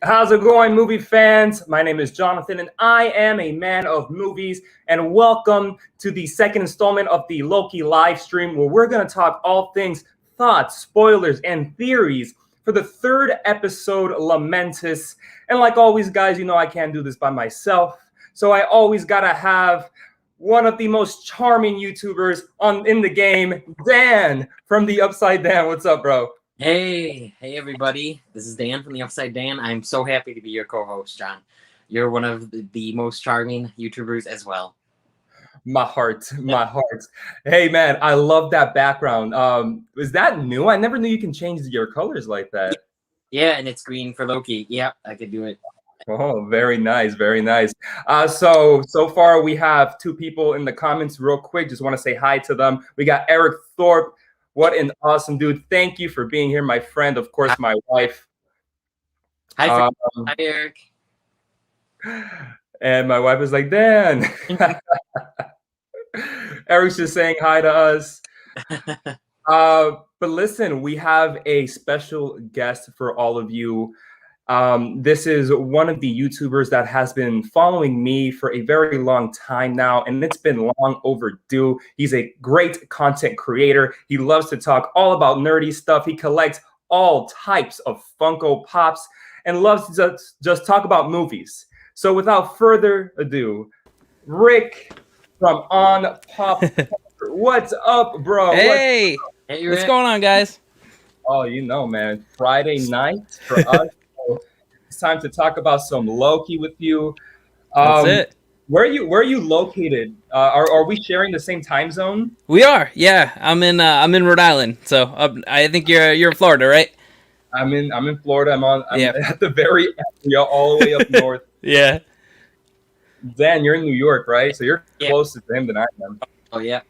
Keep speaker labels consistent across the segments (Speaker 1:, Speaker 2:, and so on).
Speaker 1: How's it going, movie fans? My name is Jonathan, and I am a man of movies. And welcome to the second installment of the Loki live stream, where we're going to talk all things thoughts, spoilers, and theories for the third episode, Lamentis. And like always, guys, you know I can't do this by myself, so I always gotta have one of the most charming YouTubers in the game, Dan from the Upside Down. What's up, bro?
Speaker 2: Hey everybody. This is Dan from the Upside Dan. I'm so happy to be your co-host, John. You're one of the most charming YouTubers as well.
Speaker 1: My heart. Hey man, I love that background. Is that new? I never knew you can change your colors like that.
Speaker 2: Yeah, and it's green for Loki. Yeah, I could do it.
Speaker 1: Oh, very nice, very nice. So far we have two people in the comments. Real quick, just want to say hi to them. We got Eric Thorpe. What an awesome dude! Thank you for being here, my friend. Of course, my wife.
Speaker 2: Hi, Eric.
Speaker 1: And my wife is like, Dan. Eric's just saying hi to us. But listen, we have a special guest for all of you. This is one of the YouTubers that has been following me for a very long time now, and it's been long overdue. He's a great content creator. He loves to talk all about nerdy stuff. He collects all types of Funko Pops and loves to just talk about movies. So without further ado, Rick from On Pop. What's up, bro?
Speaker 3: Hey, what's going on, guys?
Speaker 1: Oh, you know, man, Friday night for us. It's time to talk about some Loki with you.
Speaker 3: That's it.
Speaker 1: Where are you located? Are we sharing the same time zone?
Speaker 3: We are. Yeah, I'm in Rhode Island. So I think you're in Florida, right?
Speaker 1: I'm in Florida. I'm at the very end, all the way up north.
Speaker 3: Yeah.
Speaker 1: Dan, you're in New York, right? So you're closer to him than I am.
Speaker 2: Oh yeah.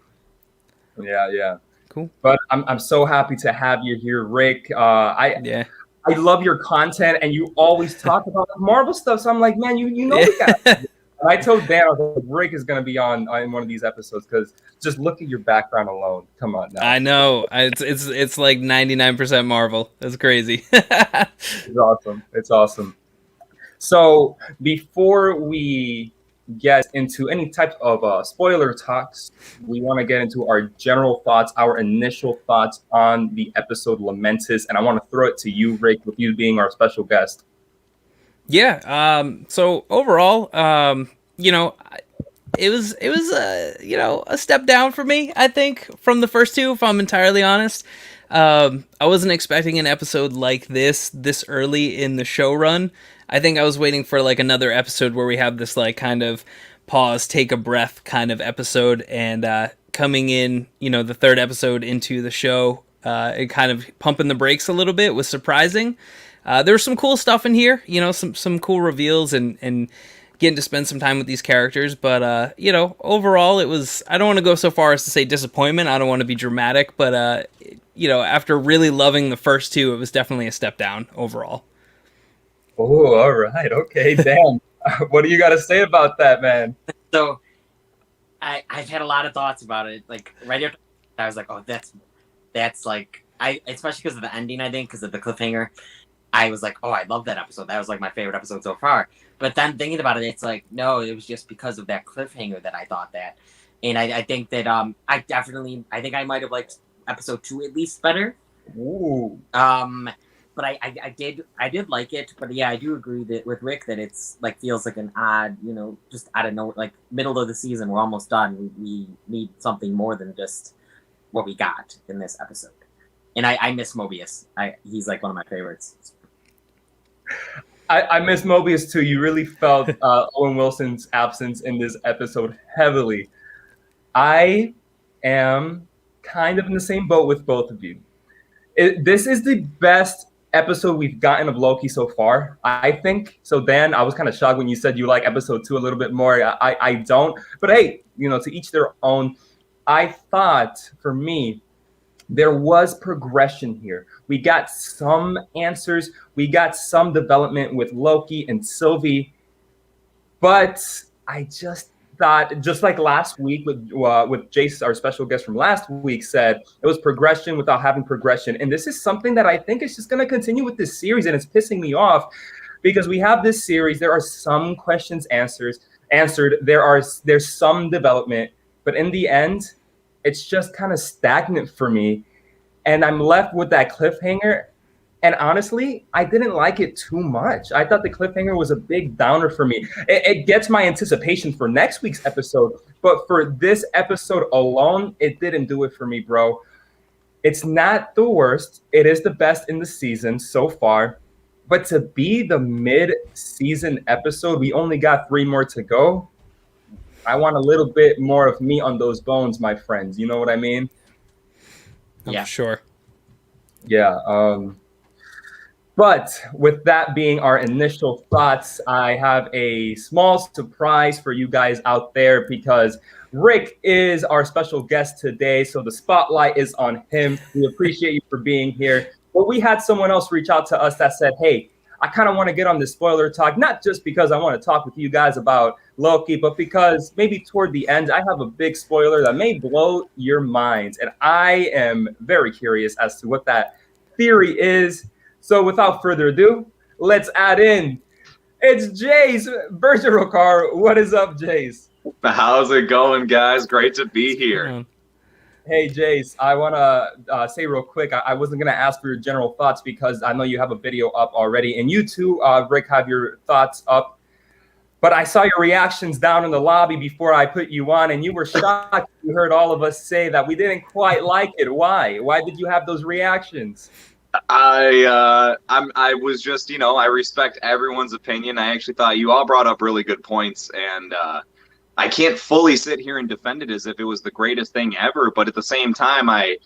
Speaker 1: Yeah.
Speaker 3: Cool.
Speaker 1: But I'm so happy to have you here, Rick. I love your content, and you always talk about Marvel stuff. So I'm like, man, you know we got. And I told Dan, I was like, Rick is going to be on in one of these episodes because just look at your background alone. Come on now.
Speaker 3: I know it's like 99% Marvel. That's crazy.
Speaker 1: It's awesome. So before we get into any type of spoiler talks, we want to get into our general thoughts, our initial thoughts on the episode Lamentis, and I want to throw it to you, Rick, with you being our special guest.
Speaker 3: Yeah. So overall, it was a step down for me, I think, from the first two, if I'm entirely honest. I wasn't expecting an episode like this early in the show run. I think I was waiting for like another episode where we have this like kind of pause, take a breath kind of episode, and coming in, the third episode into the show, it kind of pumping the brakes a little bit was surprising. There was some cool stuff in here, some cool reveals and getting to spend some time with these characters, but overall it was, I don't want to go so far as to say disappointment. I don't want to be dramatic, but after really loving the first two, it was definitely a step down overall.
Speaker 1: Oh, all right. Okay, damn. What do you got to say about that, man?
Speaker 2: So I've had a lot of thoughts about it. Like right after I was like, oh, that's like, especially because of the ending, I think, because of the cliffhanger. I was like, oh, I love that episode. That was like my favorite episode so far. But then thinking about it, it's like, no, it was just because of that cliffhanger that I thought that. And I think that I think I might have liked episode 2 at least better.
Speaker 1: Ooh.
Speaker 2: But I did like it. But yeah, I do agree that with Rick that it's like feels like an odd, just out of nowhere, like middle of the season, we're almost done. We need something more than just what we got in this episode. And I miss Mobius. He's like one of my favorites.
Speaker 1: I miss Mobius too. You really felt Owen Wilson's absence in this episode heavily. I am kind of in the same boat with both of you. This is the best episode we've gotten of Loki so far, I think. So Dan, I was kind of shocked when you said you like episode 2 a little bit more. I don't. But hey, to each their own. I thought, for me, there was progression here. We got some answers. We got some development with Loki and Sylvie. But I just thought, just like last week with Jace, our special guest from last week, said, it was progression without having progression. And this is something that I think is just going to continue with this series, and it's pissing me off. because we have this series. There are some questions answered. There's some development, but in the end, it's just kind of stagnant for me, and I'm left with that cliffhanger. And honestly, I didn't like it too much. I thought the cliffhanger was a big downer for me. It gets my anticipation for next week's episode, but for this episode alone, it didn't do it for me, bro. It's not the worst. It is the best in the season so far. But to be the mid-season episode, we only got 3 more to go. I want a little bit more of meat on those bones, my friends. You know what I mean?
Speaker 3: Yeah, sure.
Speaker 1: Yeah. But with that being our initial thoughts, I have a small surprise for you guys out there because Rick is our special guest today, so the spotlight is on him. We appreciate you for being here. But we had someone else reach out to us that said, hey, I kind of want to get on this spoiler talk, not just because I want to talk with you guys about Loki, but because maybe toward the end, I have a big spoiler that may blow your minds. And I am very curious as to what that theory is. So without further ado, let's add in. It's Jace Bergeron. What is up, Jace?
Speaker 4: How's it going, guys? Great to be here.
Speaker 1: Hey, Jace, I want to say real quick, I wasn't going to ask for your general thoughts because I know you have a video up already. And you too, Rick, have your thoughts up. But I saw your reactions down in the lobby before I put you on, and you were shocked. You heard all of us say that we didn't quite like it. Why? Why did you have those reactions?
Speaker 4: I was just, I respect everyone's opinion. I actually thought you all brought up really good points, and I can't fully sit here and defend it as if it was the greatest thing ever. But at the same time, I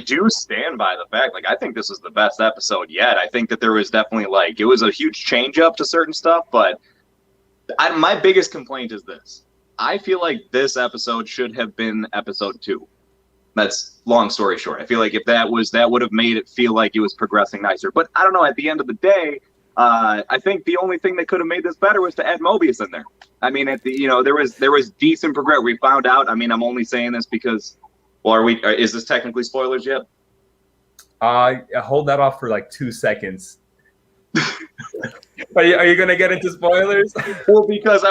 Speaker 4: do stand by the fact, I think this is the best episode yet. I think that there was definitely it was a huge change up to certain stuff, but my biggest complaint is this. I feel like this episode should have been episode 2. That's long story short. I feel like if that would have made it feel like it was progressing nicer. But I don't know. At the end of the day, I think the only thing that could have made this better was to add Mobius in there. I mean, there was decent progress. We found out. I mean, I'm only saying this because, well, is this technically spoilers yet?
Speaker 1: Hold that off for 2 seconds. Are you gonna get into spoilers?
Speaker 4: Well, because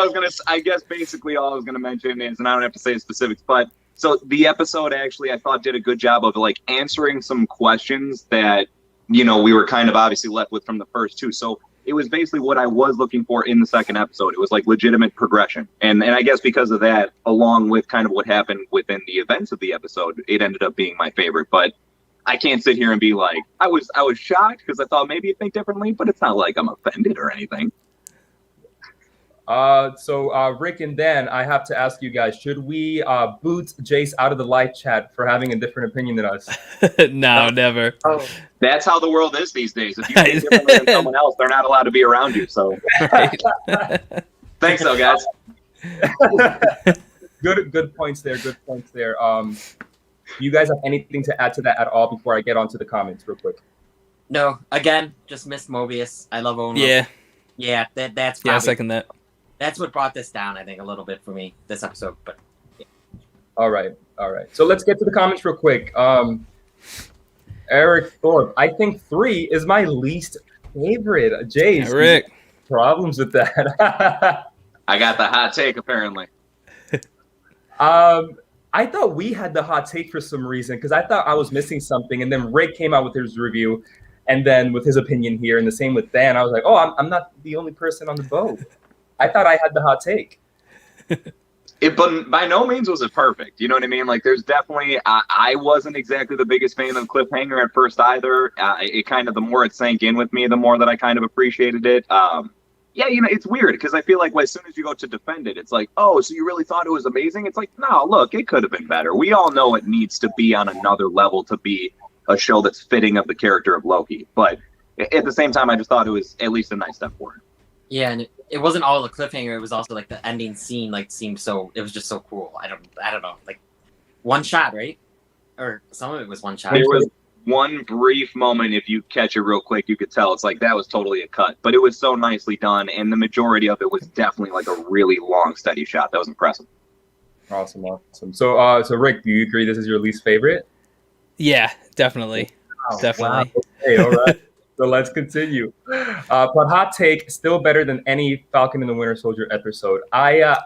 Speaker 4: I guess basically all I was gonna mention is, and I don't have to say specifics, but. So the episode actually, I thought, did a good job of answering some questions that, we were kind of obviously left with from the first 2. So it was basically what I was looking for in the second episode. It was legitimate progression. And I guess because of that, along with kind of what happened within the events of the episode, it ended up being my favorite. But I can't sit here and be I was shocked because I thought maybe you'd think differently, but it's not like I'm offended or anything.
Speaker 1: So Rick and Dan, I have to ask you guys, should we boot Jace out of the live chat for having a different opinion than us?
Speaker 3: No, never.
Speaker 2: Oh,
Speaker 4: That's how the world is these days. If you think differently than someone else, they're not allowed to be around you. So thanks, though, guys.
Speaker 1: Good points there. Good points there. You guys have anything to add to that at all before I get onto the comments real quick?
Speaker 2: no, again, just missed Mobius. I love Owen.
Speaker 3: Yeah.
Speaker 2: Yeah, that's
Speaker 3: Yeah, I
Speaker 2: probably,
Speaker 3: second that.
Speaker 2: that's what brought this down, I think, a little bit for me, this episode. But
Speaker 1: All right. So let's get to the comments real quick. Eric Thorpe, I think 3 is my least favorite. Jace,
Speaker 3: Yeah, Rick.
Speaker 1: problems with that?
Speaker 4: I got the hot take, apparently.
Speaker 1: I thought we had the hot take for some reason because I thought I was missing something, and then Rick came out with his review, and then with his opinion here, and the same with Dan. I was like, oh, I'm not the only person on the boat. I thought I had the hot take.
Speaker 4: But by no means was it perfect. You know what I mean? There's definitely, I wasn't exactly the biggest fan of Cliffhanger at first either. It kind of, the more it sank in with me, the more that I kind of appreciated it. Yeah, it's weird because I feel like as soon as you go to defend it, it's oh, so you really thought it was amazing? It's no, look, it could have been better. We all know it needs to be on another level to be a show that's fitting of the character of Loki. But at the same time, I just thought it was at least a nice step forward.
Speaker 2: yeah, and it wasn't all a cliffhanger. It was also the ending scene seemed so. It was just so cool. I don't know. One shot, right? Or some of it was one shot.
Speaker 4: There was one brief moment, if you catch it real quick, you could tell it's that was totally a cut. But it was so nicely done, and the majority of it was definitely a really long, steady shot. That was impressive.
Speaker 1: Awesome. So, Rick, do you agree this is your least favorite?
Speaker 3: Yeah, definitely.
Speaker 1: Wow.
Speaker 3: Definitely.
Speaker 1: Wow. Okay, all right. So let's continue. But hot take, still better than any Falcon and the Winter Soldier episode. I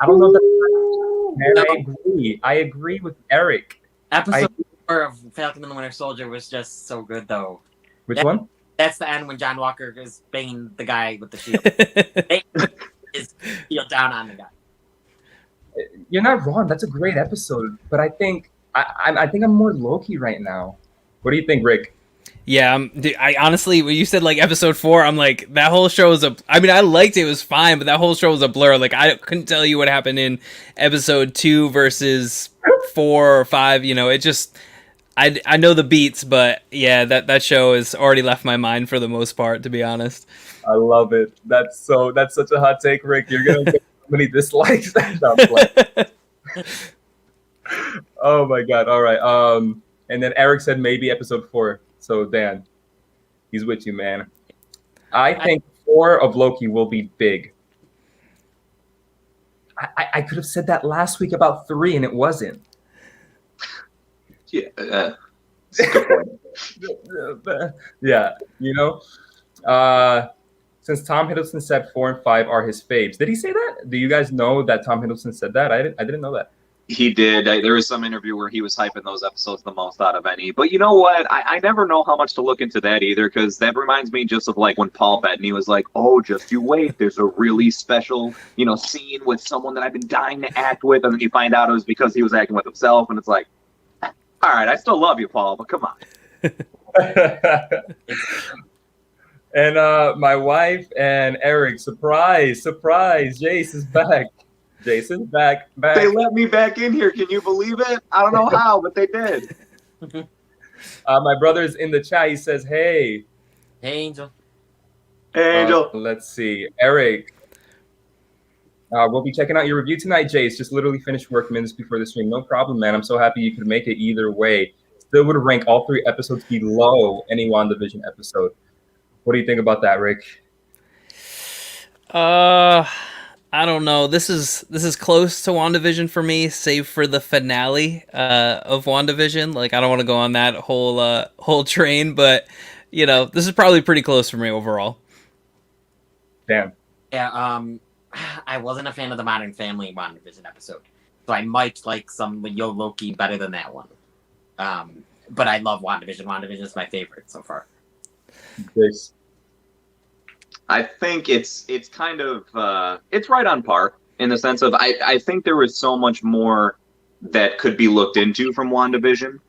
Speaker 1: don't know that. I agree with Eric.
Speaker 2: Episode 4 of Falcon and the Winter Soldier was just so good, though.
Speaker 1: Which one?
Speaker 2: That's the end when John Walker is banging the guy with the shield. His shield down on the guy.
Speaker 1: You're not wrong. That's a great episode. But I think I'm more Loki right now. What do you think, Rick?
Speaker 3: Yeah, I honestly, when you said like episode 4, I'm like, that whole show is I mean, I liked it, it was fine, but that whole show was a blur. Like, I couldn't tell you what happened in episode 2 versus 4 or 5. You know, it just, I know the beats, but yeah, that show has already left my mind for the most part, to be honest.
Speaker 1: I love it. That's such a hot take, Rick. You're gonna get so many dislikes. Oh my god! All right. And then Eric said maybe episode 4. So Dan, he's with you, man. I think 4 of Loki will be big. I could have said that last week about 3, and it wasn't.
Speaker 4: Yeah. Good point.
Speaker 1: Yeah, you know. Since Tom Hiddleston said 4 and 5 are his faves, did he say that? Do you guys know that Tom Hiddleston said that? I didn't know that.
Speaker 4: He did. There was some interview where he was hyping those episodes the most out of any. But you know what? I never know how much to look into that either, because that reminds me just of like when Paul Bettany was like, "Oh, just you wait. There's a really special, scene with someone that I've been dying to act with," and then you find out it was because he was acting with himself, and it's like, all right, I still love you, Paul, but come on.
Speaker 1: And my wife and Eric, surprise, Jace is back. Jason's back.
Speaker 4: They let me back in here. Can you believe it? I don't know how, but they did.
Speaker 1: My brother's in the chat. He says, "Hey,
Speaker 2: Angel."
Speaker 4: Hey, Angel.
Speaker 1: Let's see, Eric. We'll be checking out your review tonight, Jace. Just literally finished work minutes before the stream. No problem, man. I'm so happy you could make it either way. Still would rank all 3 episodes below any WandaVision episode. What do you think about that, Rick?
Speaker 3: I don't know. This is close to WandaVision for me, save for the finale of WandaVision. Like, I don't want to go on that whole train, but this is probably pretty close for me overall.
Speaker 1: Damn.
Speaker 2: Yeah. I wasn't a fan of the Modern Family WandaVision episode, so I might like some Yo Loki better than that one. But I love WandaVision. WandaVision is my favorite so far.
Speaker 1: Jace.
Speaker 4: I think it's kind of it's right on par in the sense of I think there was so much more that could be looked into from WandaVision.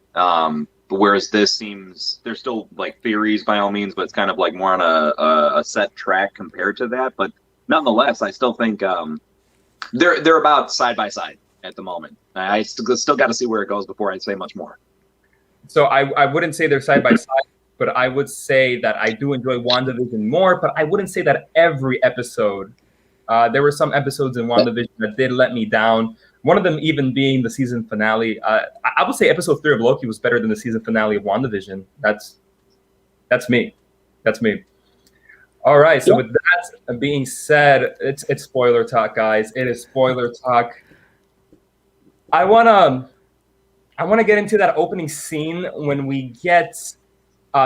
Speaker 4: Whereas this seems there's still like theories by all means, but it's kind of like more on a set track compared to that. But nonetheless, I still think they're about side by side at the moment. I still got to see where it goes before I say much more.
Speaker 1: So I wouldn't say they're side by side. But I would say that I do enjoy WandaVision more, but I wouldn't say that every episode. There were some episodes in WandaVision that did let me down. One of them even being the season finale. I would say episode 3 of Loki was better than the season finale of WandaVision. That's me. That's me. All right. So with that being said, it's spoiler talk, guys. It is spoiler talk. I wanna get into that opening scene when we get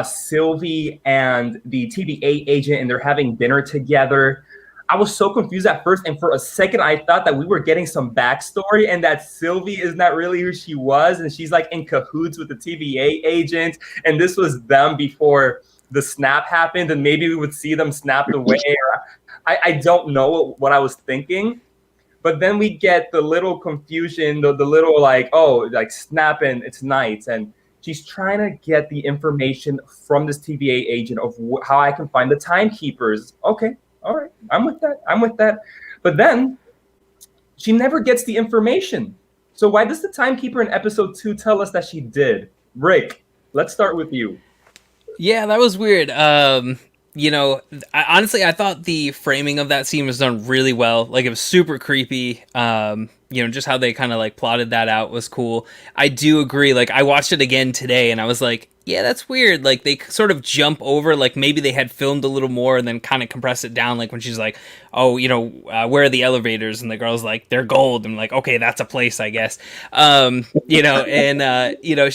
Speaker 1: Sylvie and the TVA agent, and they're having dinner together. I was so confused at first, and for a second, I thought that we were getting some backstory, and that Sylvie is not really who she was, and she's like in cahoots with the TVA agent, and this was them before the snap happened, and maybe we would see them snapped away. I don't know what I was thinking, but then we get the little confusion, the little like, oh, like snapping, it's night, and she's trying to get the information from this TVA agent of how I can find the timekeepers. Okay, all right, I'm with that. But then she never gets the information. So why does the timekeeper in episode 2 tell us that she did? Rick, let's start with you.
Speaker 3: Yeah, that was weird. Honestly, I thought the framing of that scene was done really well. Like, it was super creepy. Just how they kind of like plotted that out was cool. I do agree. Like, I watched it again today and I was like, yeah, that's weird. Like, they sort of jump over, like maybe they had filmed a little more and then kind of compress it down. Like when she's like, oh, where are the elevators? And the girl's like, they're gold. I'm like, okay, that's a place, I guess. She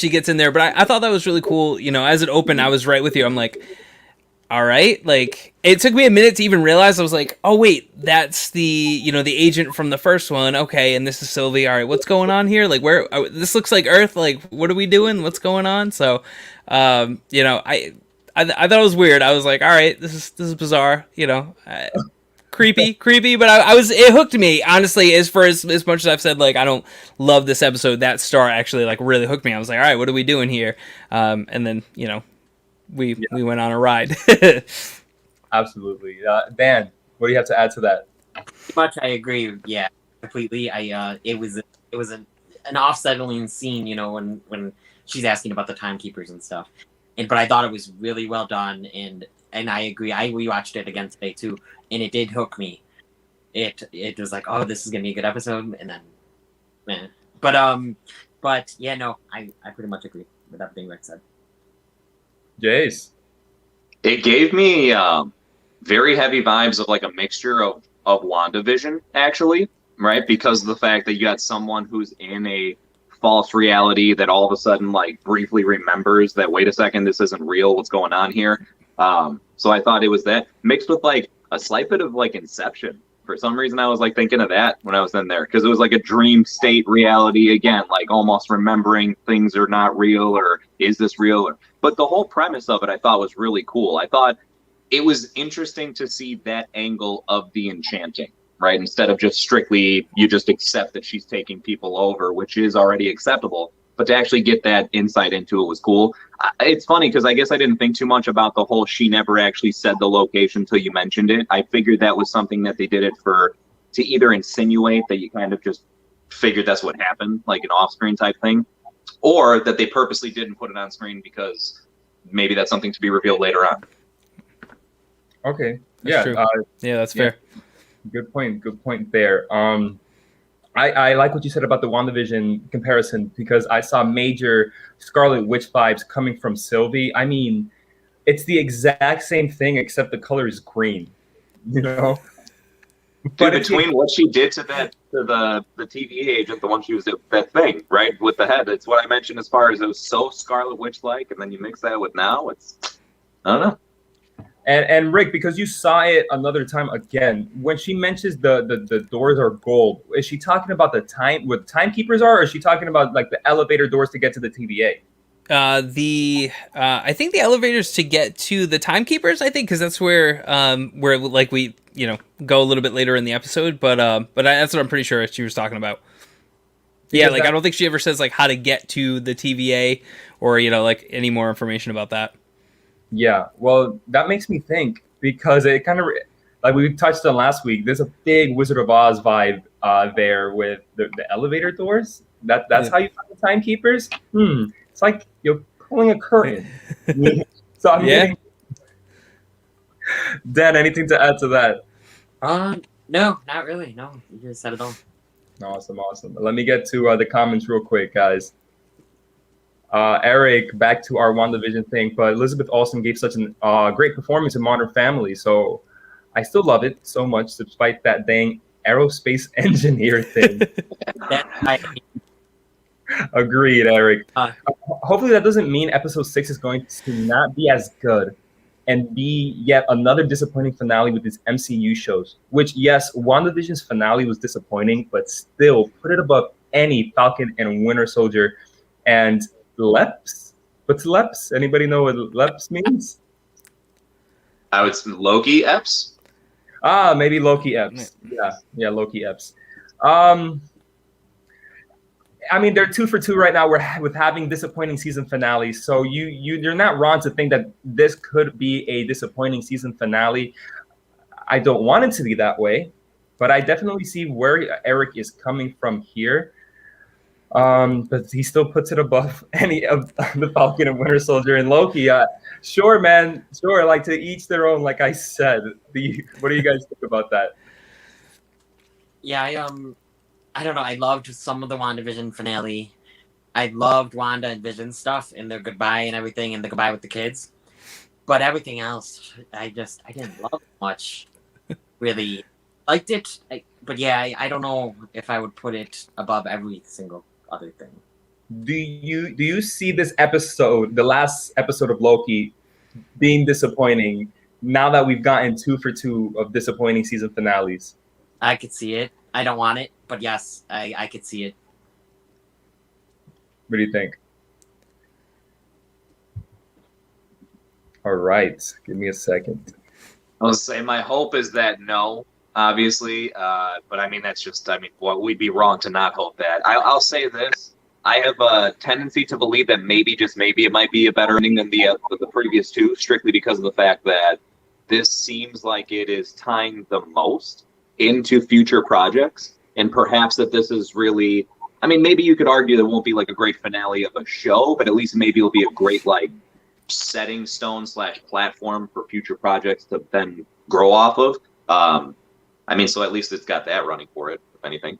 Speaker 3: gets in there, but I thought that was really cool. As it opened, I was right with you. I'm like, all right, like it took me a minute to even realize. I was like, oh wait, that's the the agent from the first one. Okay, and this is Sylvie. All right, what's going on here? Like, where this looks like Earth. Like, what are we doing? What's going on? So, I thought it was weird. I was like, all right, this is bizarre. Creepy, but it hooked me, honestly. As much as I've said, like, I don't love this episode, that star actually like really hooked me. I was like, all right, what are we doing here? And then we went on a ride.
Speaker 1: Absolutely. Dan, what do you have to add to that?
Speaker 2: Pretty much, I agree. Yeah, completely. It was an off-settling scene, when she's asking about the timekeepers and stuff. But I thought it was really well done, and I agree. I rewatched it again today too, and it did hook me. It was like, oh, this is gonna be a good episode, and then, man. But yeah, no, I pretty much agree with everything Rick said.
Speaker 1: Jace.
Speaker 4: It gave me very heavy vibes of like a mixture of WandaVision, actually, right? Because of the fact that you got someone who's in a false reality that all of a sudden like briefly remembers that, wait a second, this isn't real, what's going on here? So I thought it was that mixed with like a slight bit of like Inception. For some reason I was like thinking of that when I was in there, because it was like a dream state reality again, like almost remembering things are not real, or is this real? But the whole premise of it I thought was really cool. I thought it was interesting to see that angle of the enchanting, right? Instead of just strictly, you just accept that she's taking people over, which is already acceptable. But to actually get that insight into it was cool. It's funny because I guess I didn't think too much about the whole she never actually said the location until you mentioned it. I figured that was something that they did it to either insinuate that you kind of just figured that's what happened, like an off-screen type thing, or that they purposely didn't put it on screen because maybe that's something to be revealed later on.
Speaker 1: Okay.
Speaker 3: That's
Speaker 1: yeah.
Speaker 3: true. Yeah, that's fair.
Speaker 1: Good point there. I like what you said about the WandaVision comparison, because I saw major Scarlet Witch vibes coming from Sylvie. I mean, it's the exact same thing except the color is green,
Speaker 4: Dude, but between what she did to the TVA agent, the one she was that thing, right, with the head, it's what I mentioned as far as it was so Scarlet Witch-like, and then you mix that with now, I don't know.
Speaker 1: And Rick, because you saw it another time again, when she mentions the doors are gold, is she talking about the timekeepers are, or is she talking about like the elevator doors to get to the TVA?
Speaker 3: I think the elevators to get to the timekeepers, I think, because that's where like we go a little bit later in the episode, but that's what I'm pretty sure she was talking about. Yeah, like I don't think she ever says like how to get to the TVA or like any more information about that.
Speaker 1: Yeah, well, that makes me think, because it kind of, like we touched on last week, there's a big Wizard of Oz vibe there with the elevator doors. That's how you find the timekeepers. It's like you're pulling a curtain. So I'm getting. Dan, anything to add to that?
Speaker 2: No, not really. No, you just said it all.
Speaker 1: Awesome. Let me get to the comments real quick, guys. Eric, back to our WandaVision thing, but Elizabeth Olsen gave such a great performance in Modern Family, so I still love it so much, despite that dang aerospace engineer thing. Agreed, Eric. Hopefully that doesn't mean episode 6 is going to not be as good and be yet another disappointing finale with these MCU shows, which, yes, WandaVision's finale was disappointing, but still put it above any Falcon and Winter Soldier and Leps? What's Leps? Anybody know what Leps means?
Speaker 4: I would say Loki Eps.
Speaker 1: Maybe Loki Eps. Yeah, Loki Eps. I mean, they're 2 for 2 right now with having disappointing season finales. So you're not wrong to think that this could be a disappointing season finale. I don't want it to be that way, but I definitely see where Eric is coming from here. But he still puts it above any of the Falcon and Winter Soldier and Loki. Sure, man. Sure, like to each their own. Like I said, what do you guys think about that?
Speaker 2: Yeah, I don't know. I loved some of the WandaVision finale. I loved Wanda and Vision stuff and their goodbye and everything, and the goodbye with the kids. But everything else, I didn't love much. Really liked it, but yeah, I don't know if I would put it above every single other thing.
Speaker 1: Do you see this episode, the last episode of Loki, being disappointing now that we've gotten 2 for 2 of disappointing season finales.
Speaker 2: I could see it. I don't want it, but yes, I could see it.
Speaker 1: What do you think? All right, give me a second.
Speaker 4: I was saying my hope is that no, obviously, but I mean that's just what we'd be wrong to not hope that. I'll say this: I have a tendency to believe that maybe, just maybe, it might be a better ending than the previous two, strictly because of the fact that this seems like it is tying the most into future projects, and perhaps that this is really. I mean, maybe you could argue that it won't be like a great finale of a show, but at least maybe it'll be a great like setting stone / platform for future projects to then grow off of. I mean, so at least it's got that running for it, if anything.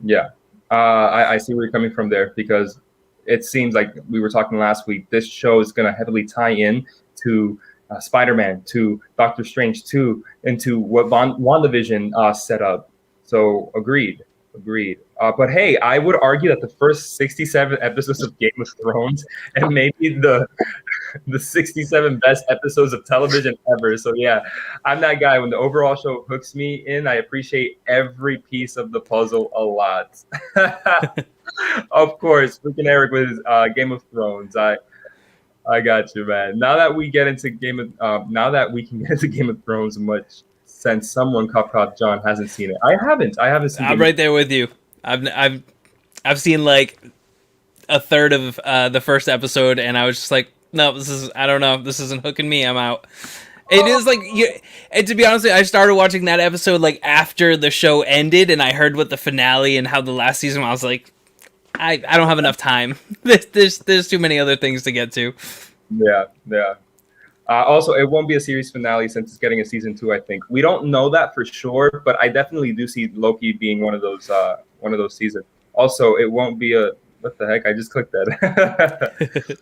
Speaker 1: Yeah, I see where you're coming from there, because it seems like we were talking last week. This show is going to heavily tie in to Spider-Man, to Doctor Strange 2, into what WandaVision set up. So agreed. But hey, I would argue that the first 67 episodes of Game of Thrones and maybe the 67 best episodes of television ever. So yeah, I'm that guy. When the overall show hooks me in, I appreciate every piece of the puzzle a lot. Of course, freaking Eric with his, Game of Thrones. I got you, man. Now that we can get into Game of Thrones much, since someone Cop John hasn't seen it. I haven't seen it.
Speaker 3: I'm right there with you. I've seen like a third of the first episode, and I was just like, no, I don't know, this isn't hooking me. I'm out. It is like, and to be honest with you, I started watching that episode like after the show ended, and I heard what the finale and how the last season. I was like, I don't have enough time. There's too many other things to get to.
Speaker 1: Yeah. Also, it won't be a series finale since it's getting a season 2. I think we don't know that for sure, but I definitely do see Loki being one of those seasons. Also, it won't be a what the heck? I just clicked that.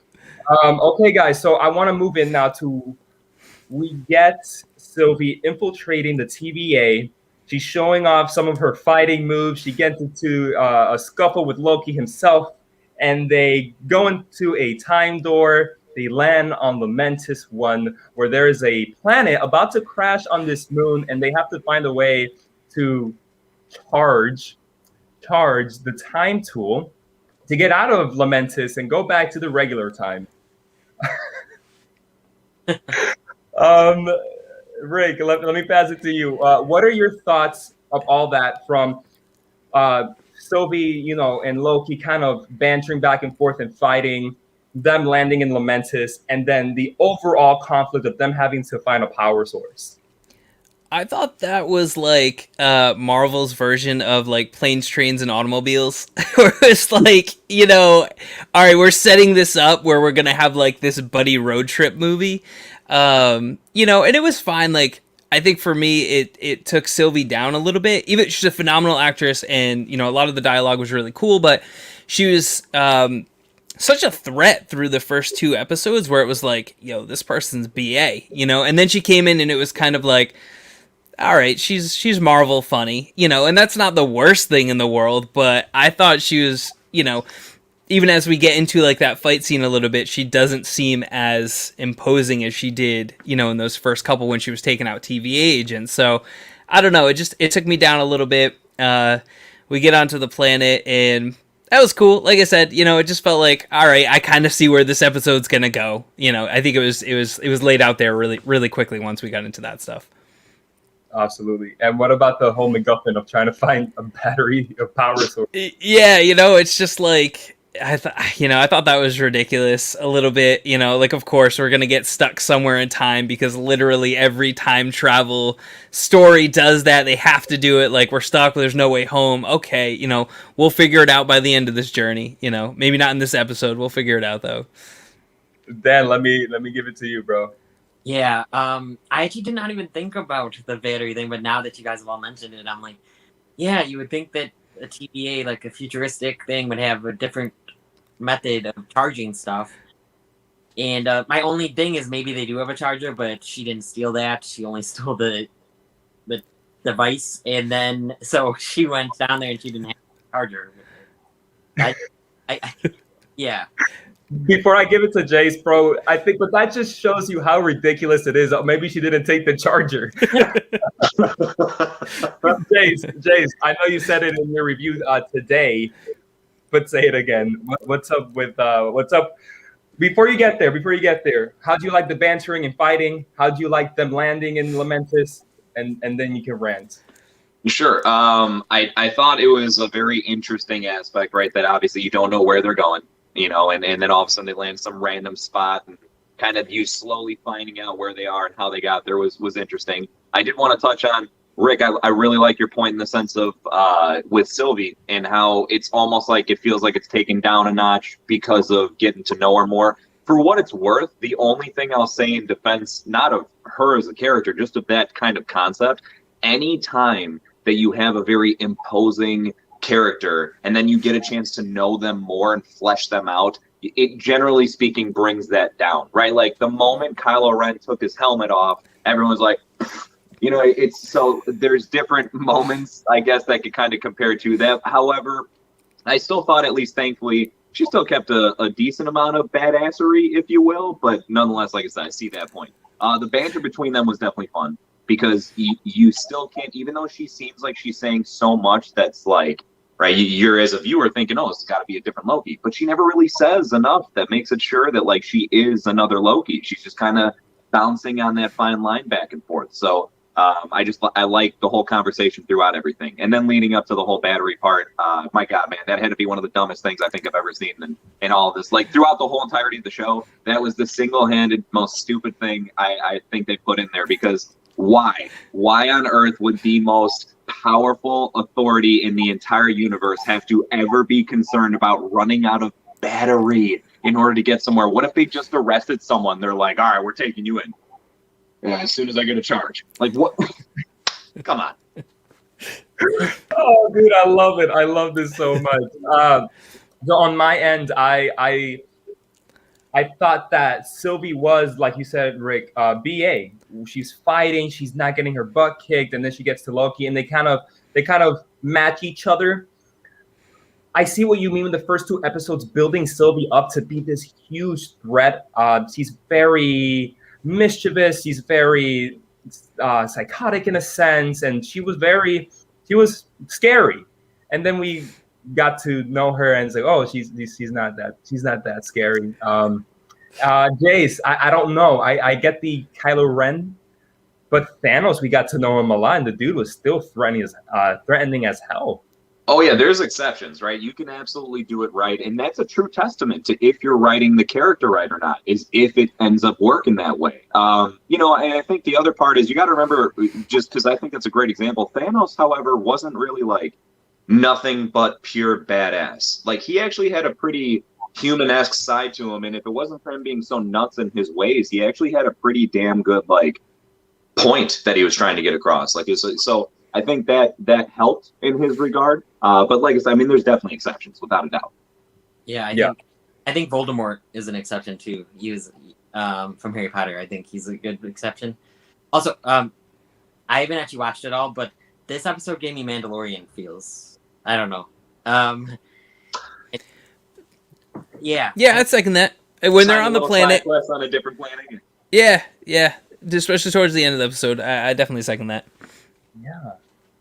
Speaker 1: Okay, guys. So I want to move in now to we get Sylvie infiltrating the TVA. She's showing off some of her fighting moves. She gets into a scuffle with Loki himself, and they go into a time door. They land on Lamentis 1, where there is a planet about to crash on this moon, and they have to find a way to charge the time tool to get out of Lamentis and go back to the regular time. Rick, let me pass it to you. What are your thoughts of all that from Sylvie, and Loki kind of bantering back and forth and fighting, them landing in Lamentis, and then the overall conflict of them having to find a power source?
Speaker 3: I thought that was like Marvel's version of like Planes, Trains, and Automobiles. Where it's like, all right, we're setting this up where we're gonna have like this buddy road trip movie. And it was fine. Like, I think for me, it took Sylvie down a little bit. Even she's a phenomenal actress, and a lot of the dialogue was really cool, but she was such a threat through the first 2 episodes where it was like, this person's BA, and then she came in and it was kind of like, all right, she's Marvel funny, and that's not the worst thing in the world, but I thought she was, even as we get into like that fight scene a little bit, she doesn't seem as imposing as she did, in those first couple when she was taking out TVA agents. So I don't know, it took me down a little bit. We get onto the planet, and that was cool. Like I said, it just felt like, all right, I kind of see where this episode's gonna go. I think it was laid out there really, really quickly once we got into that stuff.
Speaker 1: Absolutely. And what about the whole MacGuffin of trying to find a battery of power source?
Speaker 3: Yeah, it's just like I thought that was ridiculous a little bit. Like, of course we're gonna get stuck somewhere in time because literally every time travel story does that. They have to do it. Like, we're stuck. There's no way home. Okay, we'll figure it out by the end of this journey. Maybe not in this episode. We'll figure it out though.
Speaker 1: Dan, let me give it to you, bro.
Speaker 2: Yeah, I actually did not even think about the battery thing, but now that you guys have all mentioned it, I'm like, yeah, you would think that a TVA, like a futuristic thing, would have a different method of charging stuff. And my only thing is maybe they do have a charger, but she didn't steal that. She only stole the device, and then so she went down there and she didn't have a charger. Yeah.
Speaker 1: before I give it to Jace, bro, I think, but that just shows you how ridiculous it is. Maybe she didn't take the charger. Jace, I know you said it in your review today, but say it again. What's up with what's up? Before you get there, how do you like the bantering and fighting? How do you like them landing in Lamentis? And then you can rant.
Speaker 4: Sure. I thought it was a very interesting aspect, right? That obviously you don't know where they're going, and then all of a sudden they land some random spot, and kind of you slowly finding out where they are and how they got there was interesting. I did want to touch on, Rick, I really like your point in the sense of with Sylvie and how it's almost like it feels like it's taken down a notch because of getting to know her more. For what it's worth, the only thing I'll say in defense, not of her as a character, just of that kind of concept, any time that you have a very imposing character and then you get a chance to know them more and flesh them out, it generally speaking brings that down, right? Like the moment Kylo Ren took his helmet off, everyone's like, it's so there's different moments, I guess, that could kind of compare to that. However, I still thought, at least thankfully, she still kept a decent amount of badassery, if you will, but nonetheless, like I said, I see that point. The banter between them was definitely fun. Because you still can't, even though she seems like she's saying so much that's like, right, you're as a viewer thinking, oh, it's got to be a different Loki. But she never really says enough that makes it sure that, like, she is another Loki. She's just kind of bouncing on that fine line back and forth. So I like the whole conversation throughout everything. And then leading up to the whole battery part, my God, man, that had to be one of the dumbest things I think I've ever seen in all of this. Like, throughout the whole entirety of the show, that was the single-handed most stupid thing I think they put in there, because why on earth would the most powerful authority in the entire universe have to ever be concerned about running out of battery in order to get somewhere? What if they just arrested someone? They're like, all right, we're taking you in as soon as I get a charge. Like, what? Come on.
Speaker 1: Oh, dude, I love it. I love this so much. So on my end, I thought that Sylvie was, like you said, Rick, BA. She's fighting. She's not getting her butt kicked, and then she gets to Loki, and they kind of match each other. I see what you mean with the first two episodes, building Sylvie up to be this huge threat. She's very mischievous. She's very psychotic in a sense, and she was scary. And then we got to know her and say, oh, she's not that scary. Jace, I don't know. I get the Kylo Ren, but Thanos, we got to know him a lot, and the dude was still threatening as hell.
Speaker 4: Oh yeah, there's exceptions, right? You can absolutely do it right, and that's a true testament to if you're writing the character right or not, is if it ends up working that way. And I think the other part is you got to remember, just because I think that's a great example, Thanos, however, wasn't really like nothing but pure badass. Like, he actually had a pretty human-esque side to him, and if it wasn't for him being so nuts in his ways, he actually had a pretty damn good like point that he was trying to get across. Like, so I think that helped in his regard. But like I said, I mean, there's definitely exceptions, without a doubt.
Speaker 2: Yeah, I think Voldemort is an exception too. He was from Harry Potter. I think he's a good exception. Also, I haven't actually watched it all, but this episode gave me Mandalorian feels. I don't know. Yeah,
Speaker 3: I'd second that. When they're on the planet,
Speaker 4: on a different planet.
Speaker 3: Yeah, especially towards the end of the episode, I definitely second that.
Speaker 1: Yeah.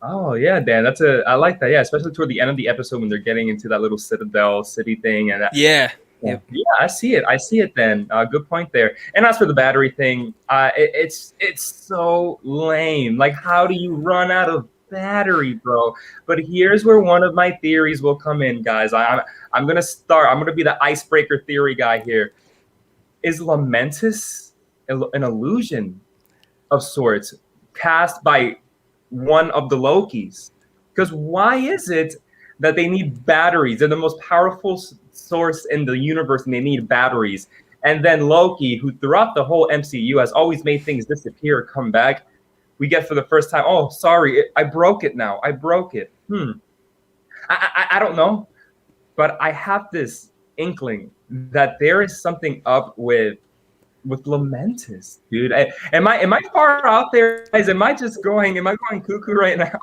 Speaker 1: Oh yeah, Dan. I like that. Yeah, especially toward the end of the episode when they're getting into that little Citadel city thing, and
Speaker 3: yeah,
Speaker 1: I see it. Then good point there. And as for the battery thing, it's so lame. Like, how do you run out of battery, bro? But here's where one of my theories will come in, guys. I'm gonna be the icebreaker theory guy here. Is Lamentis an illusion of sorts cast by one of the Lokis? Because why is it that they need batteries? They're the most powerful source in the universe, and they need batteries. And then Loki, who throughout the whole MCU has always made things disappear or come back, we get for the first time, oh, sorry, I broke it now. I broke it. I don't know, but I have this inkling that there is something up with Lamentis, dude. Am I far out there, guys? Am I going cuckoo right now?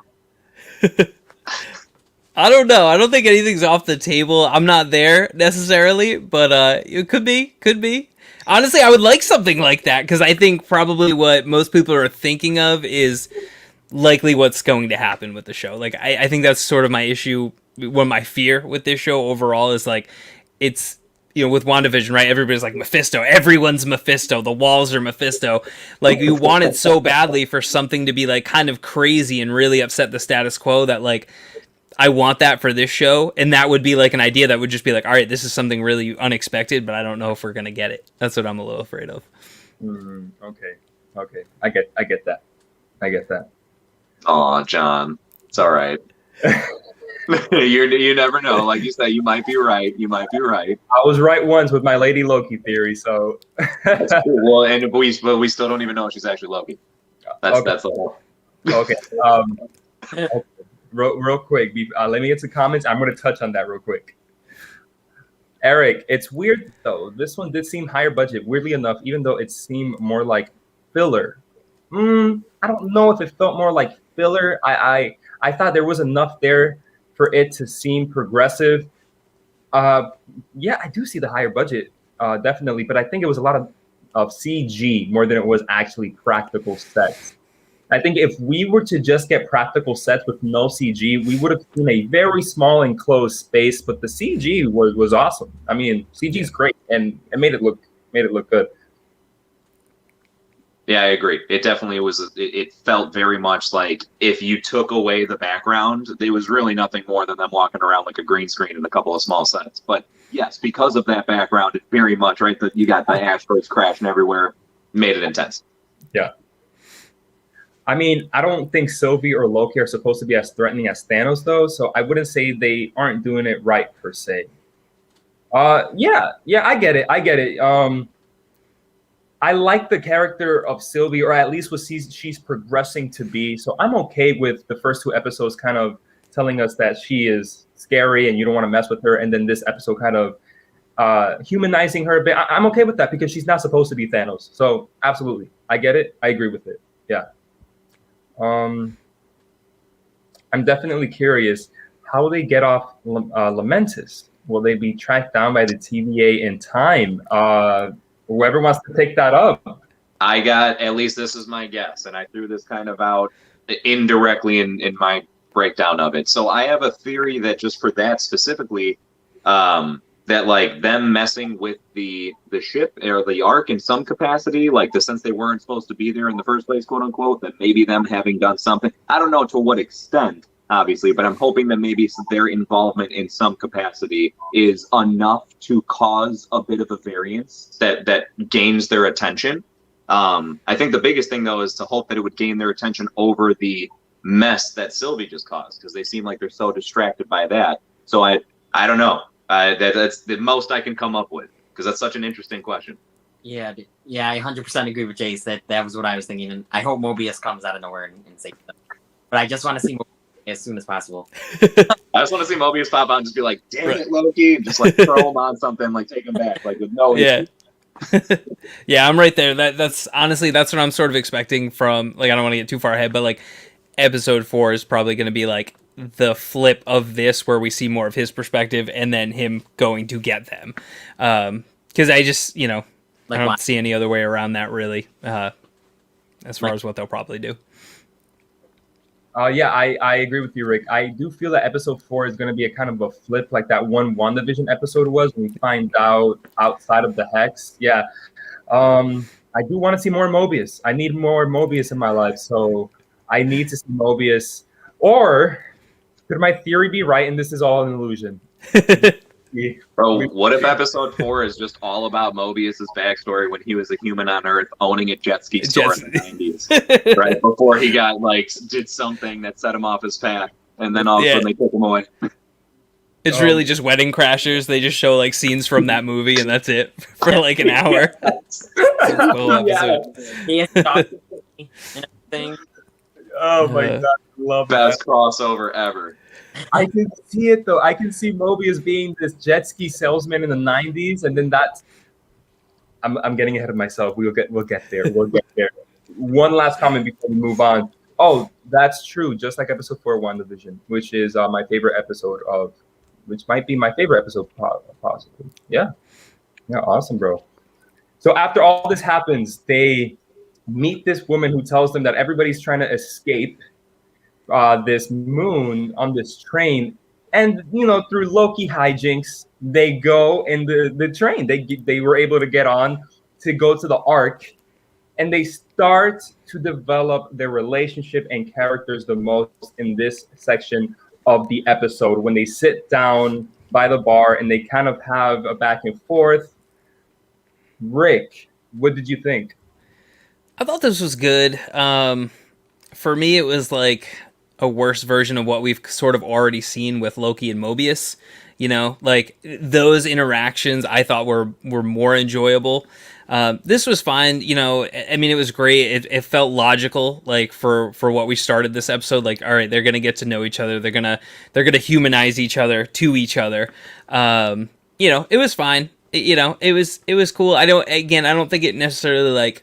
Speaker 3: I don't know. I don't think anything's off the table. I'm not there necessarily, but it could be. Could be. Honestly, I would like something like that because I think probably what most people are thinking of is likely what's going to happen with the show. Like, I think that's sort of my issue. My fear with this show overall is like, it's, with WandaVision, right? Everybody's like Mephisto. Everyone's Mephisto. The walls are Mephisto. Like, you want it so badly for something to be like kind of crazy and really upset the status quo that like, I want that for this show, and that would be like an idea that would just be like, all right, this is something really unexpected, but I don't know if we're gonna get it. That's what I'm a little afraid of.
Speaker 1: Okay. I get that.
Speaker 4: Oh, John, it's all right. You never know. Like you said, you might be right.
Speaker 1: I was right once with my Lady Loki theory, so.
Speaker 4: That's cool. Well, and we still don't even know if she's actually Loki. That's the whole.
Speaker 1: Okay. Real quick, let me get some comments. I'm going to touch on that real quick. Eric, it's weird though. This one did seem higher budget, weirdly enough, even though it seemed more like filler. I don't know if it felt more like filler. I thought there was enough there for it to seem progressive. Yeah, I do see the higher budget, definitely, but I think it was a lot of CG more than it was actually practical sets. I think if we were to just get practical sets with no CG, we would have seen a very small enclosed space, but the CG was awesome. I mean, CG is great, and it made it look good.
Speaker 4: Yeah, I agree. It definitely was. It felt very much like if you took away the background, there was really nothing more than them walking around like a green screen and a couple of small sets. But yes, because of that background, it very much, right, that you got the asteroids crashing everywhere, made it intense.
Speaker 1: Yeah. I mean, I don't think Sylvie or Loki are supposed to be as threatening as Thanos, though, so I wouldn't say they aren't doing it right, per se. Yeah, I get it. I like the character of Sylvie, or at least what she's progressing to be, so I'm okay with the first two episodes kind of telling us that she is scary and you don't want to mess with her, and then this episode kind of humanizing her a bit. I'm okay with that because she's not supposed to be Thanos, so absolutely. I get it. I agree with it. Yeah. I'm definitely curious how will they get off Lamentis. Will they be tracked down by the TVA in time? Whoever wants to take that up.
Speaker 4: I got, at least this is my guess, and I threw this kind of out indirectly in my breakdown of it. So I have a theory that just for that specifically, that like them messing with the ship or the Ark in some capacity, like since they weren't supposed to be there in the first place, quote unquote, that maybe them having done something. I don't know to what extent, obviously, but I'm hoping that maybe their involvement in some capacity is enough to cause a bit of a variance that gains their attention. I think the biggest thing though is to hope that it would gain their attention over the mess that Sylvie just caused, because they seem like they're so distracted by that. So I don't know. That's the most I can come up with, because that's such an interesting question.
Speaker 2: Yeah, I 100% agree with Jace that was what I was thinking, and I hope Mobius comes out of nowhere and saves them. But I just want to see Mobius as soon as possible.
Speaker 4: I just want to see Mobius pop out and just be like, "Damn it, Loki!" and just like throw him on something, like take him back, like with no.
Speaker 3: Yeah. Yeah, I'm right there. That's honestly that's what I'm sort of expecting from, like, I don't want to get too far ahead, but like episode 4 is probably going to be like the flip of this, where we see more of his perspective and then him going to get them. Because I just, I don't see any other way around that really, as far as what they'll probably do.
Speaker 1: Yeah, I agree with you, Rick. I do feel that episode 4 is going to be a kind of a flip, like that one WandaVision episode was, when we find out outside of the Hex. Yeah. I do want to see more Mobius. I need more Mobius in my life, so I need to see Mobius. Or could my theory be right and this is all an illusion?
Speaker 4: Bro, what if episode 4 is just all about Mobius's backstory when he was a human on Earth owning a jet ski store in the 90s, right? Before he got did something that set him off his path, and then all of a sudden they took him away.
Speaker 3: It's really just Wedding Crashers. They just show like scenes from that movie, and that's it for like an hour. Cool episode.
Speaker 1: Oh my god, love
Speaker 4: best crossover ever.
Speaker 1: I can see it though. I can see Mobius being this jet ski salesman in the 90s, and then that's. I'm getting ahead of myself. We'll get there. One last comment before we move on. Oh, That's true. Just like episode 4 of WandaVision, which is my favorite episode of, which might be my favorite episode possibly. Yeah. Yeah. Awesome, bro. So after all this happens, they meet this woman who tells them that everybody's trying to escape this moon on this train, and through Loki hijinks, they go in the train. They were able to get on to go to the Ark, and they start to develop their relationship and characters the most in this section of the episode when they sit down by the bar and they kind of have a back and forth. Rick, what did you think?
Speaker 3: I thought this was good. For me, it was like a worse version of what we've sort of already seen with Loki and Mobius. Like those interactions I thought were more enjoyable. This was fine. I mean, it was great. It felt logical, like for what we started this episode. Like, all right, they're gonna get to know each other. They're gonna humanize each other to each other. It was fine. It was cool. I don't think it necessarily like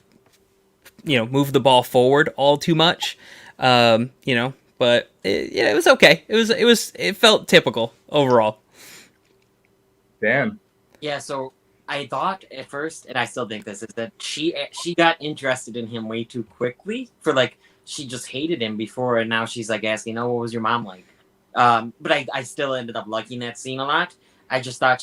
Speaker 3: move the ball forward all too much. But it was okay. It felt typical overall.
Speaker 1: Dan.
Speaker 2: Yeah, so I thought at first, and I still think this, is that she got interested in him way too quickly. For like, she just hated him before, and now she's like asking, "Oh, what was your mom like?" But I still ended up liking that scene a lot. I just thought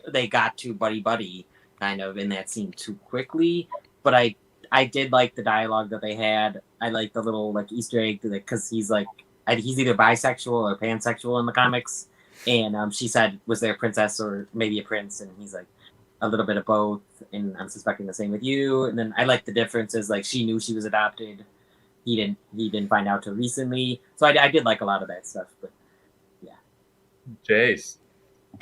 Speaker 2: they got too buddy kind of in that scene too quickly. But I did like the dialogue that they had. I like the little like Easter egg because he's like he's either bisexual or pansexual in the comics. And she said, was there a princess or maybe a prince? And he's like, a little bit of both. And I'm suspecting the same with you. And then I like the differences. Like, she knew she was adopted. He didn't find out till recently. So I did like a lot of that stuff. But yeah.
Speaker 1: Jace.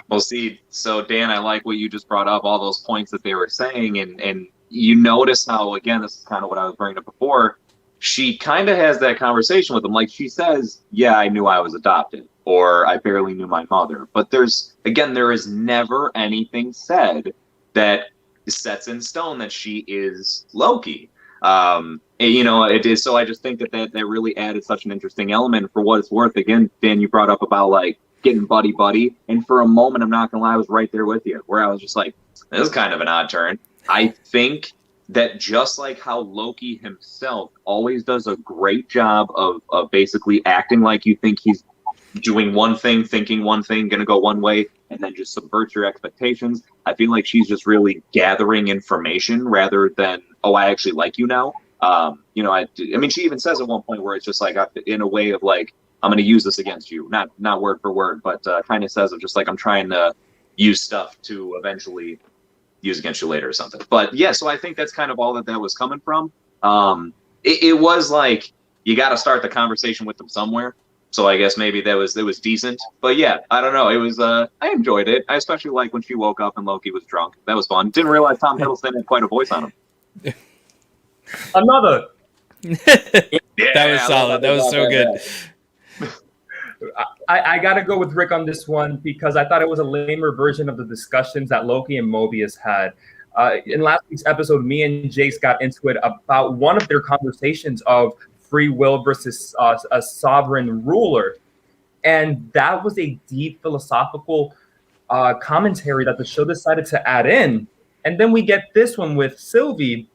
Speaker 4: Well, see, so Dan, I like what you just brought up, all those points that they were saying. And you notice how, again, this is kind of what I was bringing up before. She kind of has that conversation with him. Like, she says, yeah, I knew I was adopted, or I barely knew my mother. But there is never anything said that sets in stone that she is Loki. It is. So I just think that really added such an interesting element. For what it's worth, again, Dan, you brought up about like getting buddy. And for a moment, I'm not going to lie, I was right there with you, where I was just like, this is kind of an odd turn. I think that just like how Loki himself always does a great job of basically acting like you think he's doing one thing, thinking one thing, going to go one way, and then just subvert your expectations. I feel like she's just really gathering information rather than, oh, I actually like you now. I mean, she even says at one point where it's just like, in a way of like, I'm going to use this against you. Not word for word, but kind of says of just like, I'm trying to use stuff to eventually use against you later or something. But yeah, so I think that's kind of all that was coming from. It was like, you got to start the conversation with them somewhere. So I guess maybe it was decent. But yeah, I don't know. It was I enjoyed it. I especially like when she woke up and Loki was drunk. That was fun. Didn't realize Tom Hiddleston had quite a voice on him.
Speaker 1: Another.
Speaker 3: That was solid. That was so good.
Speaker 1: I gotta go with Rick on this one because I thought it was a lamer version of the discussions that Loki and Mobius had. In last week's episode, me and Jace got into it about one of their conversations of free will versus a sovereign ruler. And that was a deep philosophical commentary that the show decided to add in. And then we get this one with Sylvie,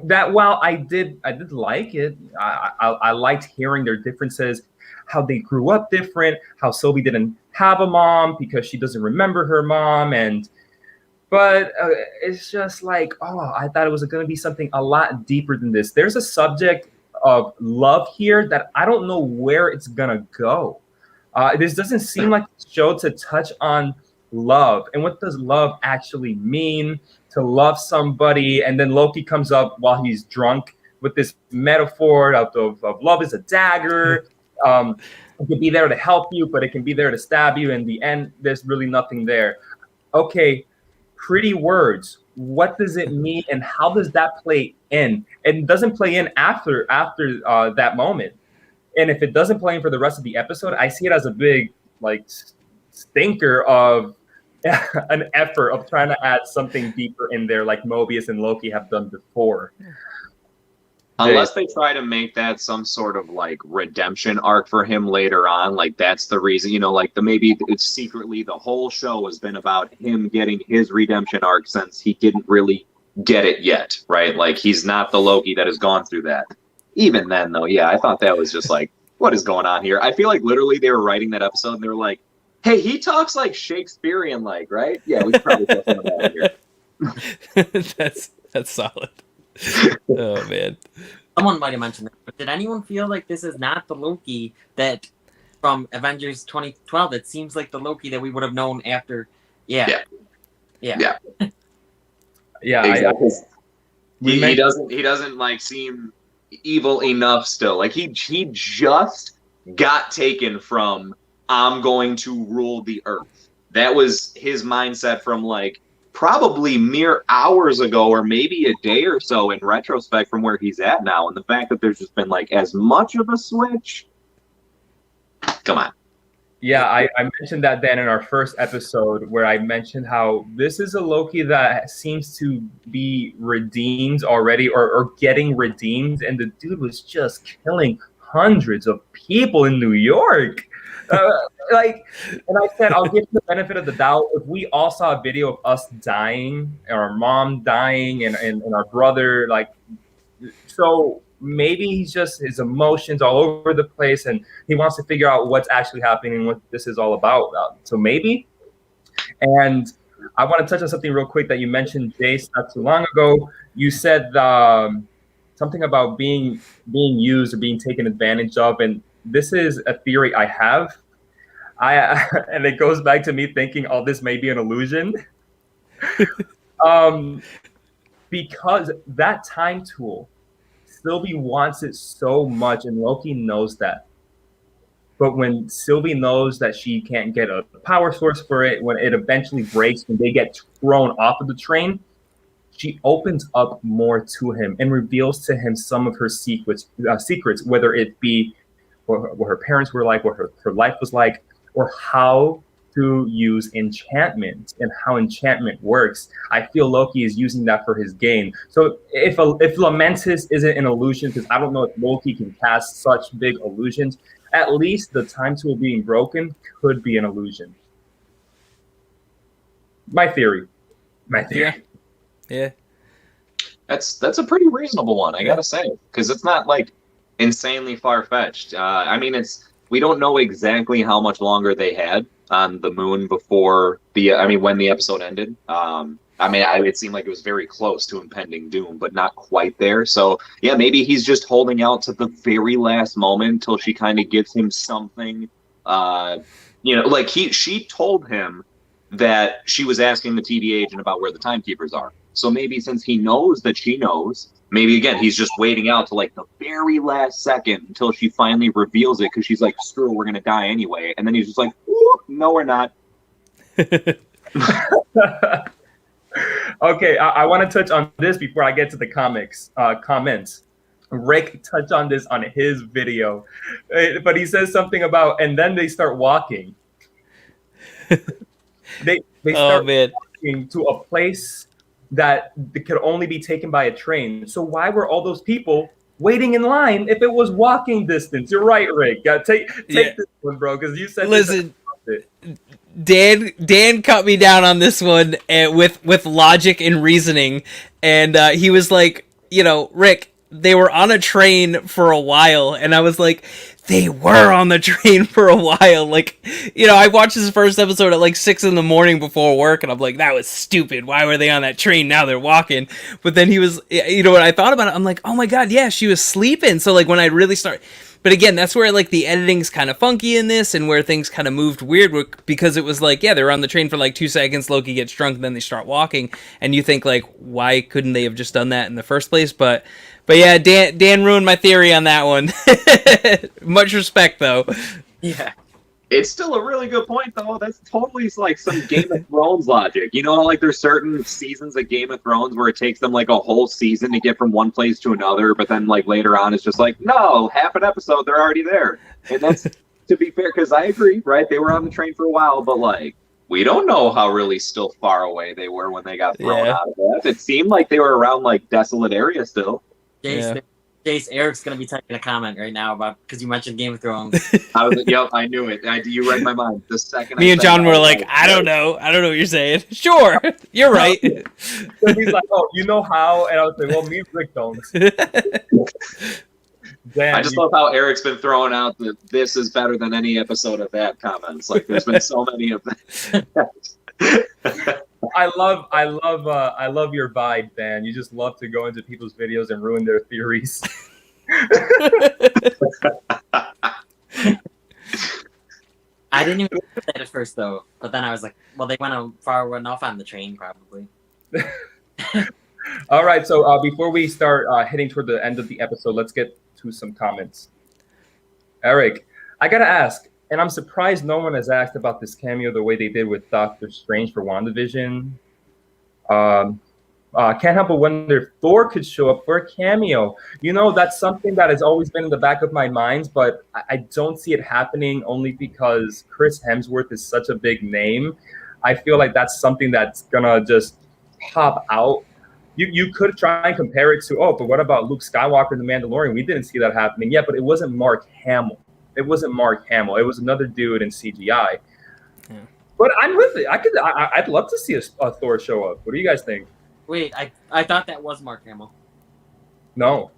Speaker 1: that while I did like it, I liked hearing their differences, how they grew up different, how Sylvie didn't have a mom because she doesn't remember her mom. But it's just like, I thought it was going to be something a lot deeper than this. There's a subject of love here that I don't know where it's going to go. This doesn't seem like a show to touch on love. And what does love actually mean? To love somebody, and then Loki comes up while he's drunk with this metaphor of love is a dagger. It can be there to help you, but it can be there to stab you. In the end, there's really nothing there. Okay, pretty words. What does it mean, and how does that play in? It doesn't play in after that moment. And if it doesn't play in for the rest of the episode, I see it as a big stinker of an effort of trying to add something deeper in there, like Mobius and Loki have done before.
Speaker 4: Unless they try to make that some sort of like redemption arc for him later on, like that's the reason, like maybe it's secretly the whole show has been about him getting his redemption arc since he didn't really get it yet, right? Like he's not the Loki that has gone through that. Even then, though, yeah, I thought that was just like, what is going on here? I feel like literally they were writing that episode and they were like, hey, he talks like Shakespearean, like, right? Yeah, we should probably put him out here.
Speaker 3: That's solid. Oh man.
Speaker 2: Someone might have mentioned that, but did anyone feel like this is not the Loki that from Avengers 2012? It seems like the Loki that we would have known after. Yeah.
Speaker 4: Exactly. He doesn't like seem evil enough still. Like he just got taken from I'm going to rule the earth. That was his mindset from like probably mere hours ago or maybe a day or so in retrospect from where he's at now. And the fact that there's just been like as much of a switch. Come on.
Speaker 1: Yeah, I mentioned that then in our first episode where I mentioned how this is a Loki that seems to be redeemed already or getting redeemed. And the dude was just killing hundreds of people in New York. And I said, I'll give him the benefit of the doubt. If we all saw a video of us dying, and our mom dying, and our brother, like, so maybe he's just his emotions all over the place, and he wants to figure out what's actually happening and what this is all about. So maybe. And I want to touch on something real quick that you mentioned, Jace, not too long ago. You said something about being used or being taken advantage of, and this is a theory I have. And it goes back to me thinking, oh, this may be an illusion. Because that time tool, Sylvie wants it so much, and Loki knows that. But when Sylvie knows that she can't get a power source for it, when it eventually breaks, when they get thrown off of the train, she opens up more to him and reveals to him some of her secrets, whether it be what her parents were like, what her life was like, or how to use enchantment and how enchantment works. I feel Loki is using that for his gain. So if Lamentis isn't an illusion, because I don't know if Loki can cast such big illusions, at least the time tool being broken could be an illusion. My theory.
Speaker 3: Yeah.
Speaker 4: That's a pretty reasonable one, I gotta say, because it's not like insanely far-fetched. I mean, we don't know exactly how much longer they had on the moon before when the episode ended. It seemed like it was very close to impending doom, but not quite there. So yeah, maybe he's just holding out to the very last moment until she kind of gives him something. She told him that she was asking the TV agent about where the timekeepers are. So maybe since he knows that she knows, maybe again he's just waiting out to like the very last second until she finally reveals it, because she's like, screw it, we're gonna die anyway. And then he's just like, no, we're not.
Speaker 1: Okay, I want to touch on this before I get to the comments. Rick touched on this on his video, but he says something about, and then they start walking. They start walking to a place that could only be taken by a train. So why were all those people waiting in line if it was walking distance? You're right, Rick. Take this one, bro, because you said.
Speaker 3: Listen, Dan cut me down on this one with logic and reasoning, and he was like, Rick, they were on a train for a while, and I was like, they were on the train for a while. Like, I watched this first episode at like 6 a.m. before work, and I'm like, that was stupid. Why were they on that train? Now they're walking. But then he was, when I thought about it, I'm like, oh my God, yeah, she was sleeping. So like when I really start, but again, that's where like the editing's kind of funky in this, and where things kind of moved weird, because it was like, yeah, they're on the train for like 2 seconds, Loki gets drunk, and then they start walking, and you think like, why couldn't they have just done that in the first place? But yeah, Dan ruined my theory on that one. Much respect, though.
Speaker 2: Yeah.
Speaker 4: It's still a really good point, though. That's totally like some Game of Thrones logic. Like there's certain seasons of Game of Thrones where it takes them like a whole season to get from one place to another, but then like later on it's just like, no, half an episode, they're already there. And that's, to be fair, because I agree, right? They were on the train for a while, but like, we don't know how really still far away they were when they got thrown out of that. It seemed like they were around like desolate area still.
Speaker 2: Jace, Jace, Eric's gonna be typing a comment right now about because you mentioned Game of Thrones.
Speaker 4: Yep, I knew it. You read my mind. The second
Speaker 3: Me
Speaker 4: I
Speaker 3: and
Speaker 4: said
Speaker 3: John
Speaker 4: that,
Speaker 3: were
Speaker 4: I was
Speaker 3: like, I don't know what you're saying. Sure, you're right.
Speaker 1: So he's like, "Oh, you know how?" And I was like, "Well, me and Rick don't." Damn,
Speaker 4: I just love how Eric's been throwing out that this is better than any episode of that comments. Like, there's been so many of them.
Speaker 1: I love your vibe, Dan. You just love to go into people's videos and ruin their theories.
Speaker 2: I didn't even think that at first though, but then I was like, well, they went far enough on the train probably.
Speaker 1: All right, so before we start heading toward the end of the episode, let's get to some comments. Eric, I gotta ask, and I'm surprised no one has asked about this cameo the way they did with Doctor Strange for WandaVision. Can't help but wonder if Thor could show up for a cameo. You know, that's something that has always been in the back of my mind, but I don't see it happening only because Chris Hemsworth is such a big name. I feel like that's something that's gonna just pop out. You could try and compare it to, but what about Luke Skywalker and The Mandalorian? We didn't see that happening yet, but it wasn't Mark Hamill. It wasn't Mark Hamill. It was another dude in CGI.
Speaker 3: Yeah.
Speaker 1: But I'm with it. I'd love to see a Thor show up. What do you guys think?
Speaker 2: Wait, I thought that was Mark Hamill.
Speaker 1: No.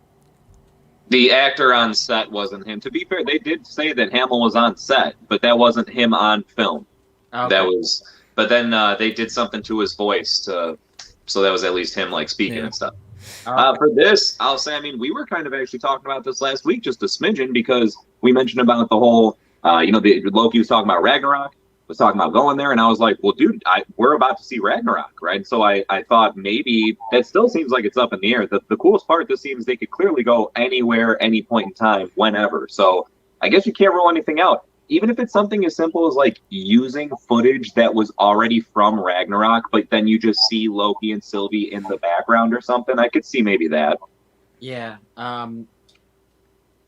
Speaker 4: The actor on set wasn't him. To be fair, they did say that Hamill was on set, but that wasn't him on film.
Speaker 2: Okay.
Speaker 4: That was, but then they did something to his voice so that was at least him like speaking and stuff.
Speaker 2: Okay.
Speaker 4: For this, I'll say, I mean, we were kind of actually talking about this last week, just a smidgen, because we mentioned about the whole, the Loki was talking about Ragnarok, was talking about going there, and I was like, well, dude, we're about to see Ragnarok, right? So I thought maybe that still seems like it's up in the air. The coolest part, this seems they could clearly go anywhere, any point in time, whenever. So I guess you can't rule anything out. Even if it's something as simple as like using footage that was already from Ragnarok, but then you just see Loki and Sylvie in the background or something, I could see maybe that.
Speaker 2: Yeah.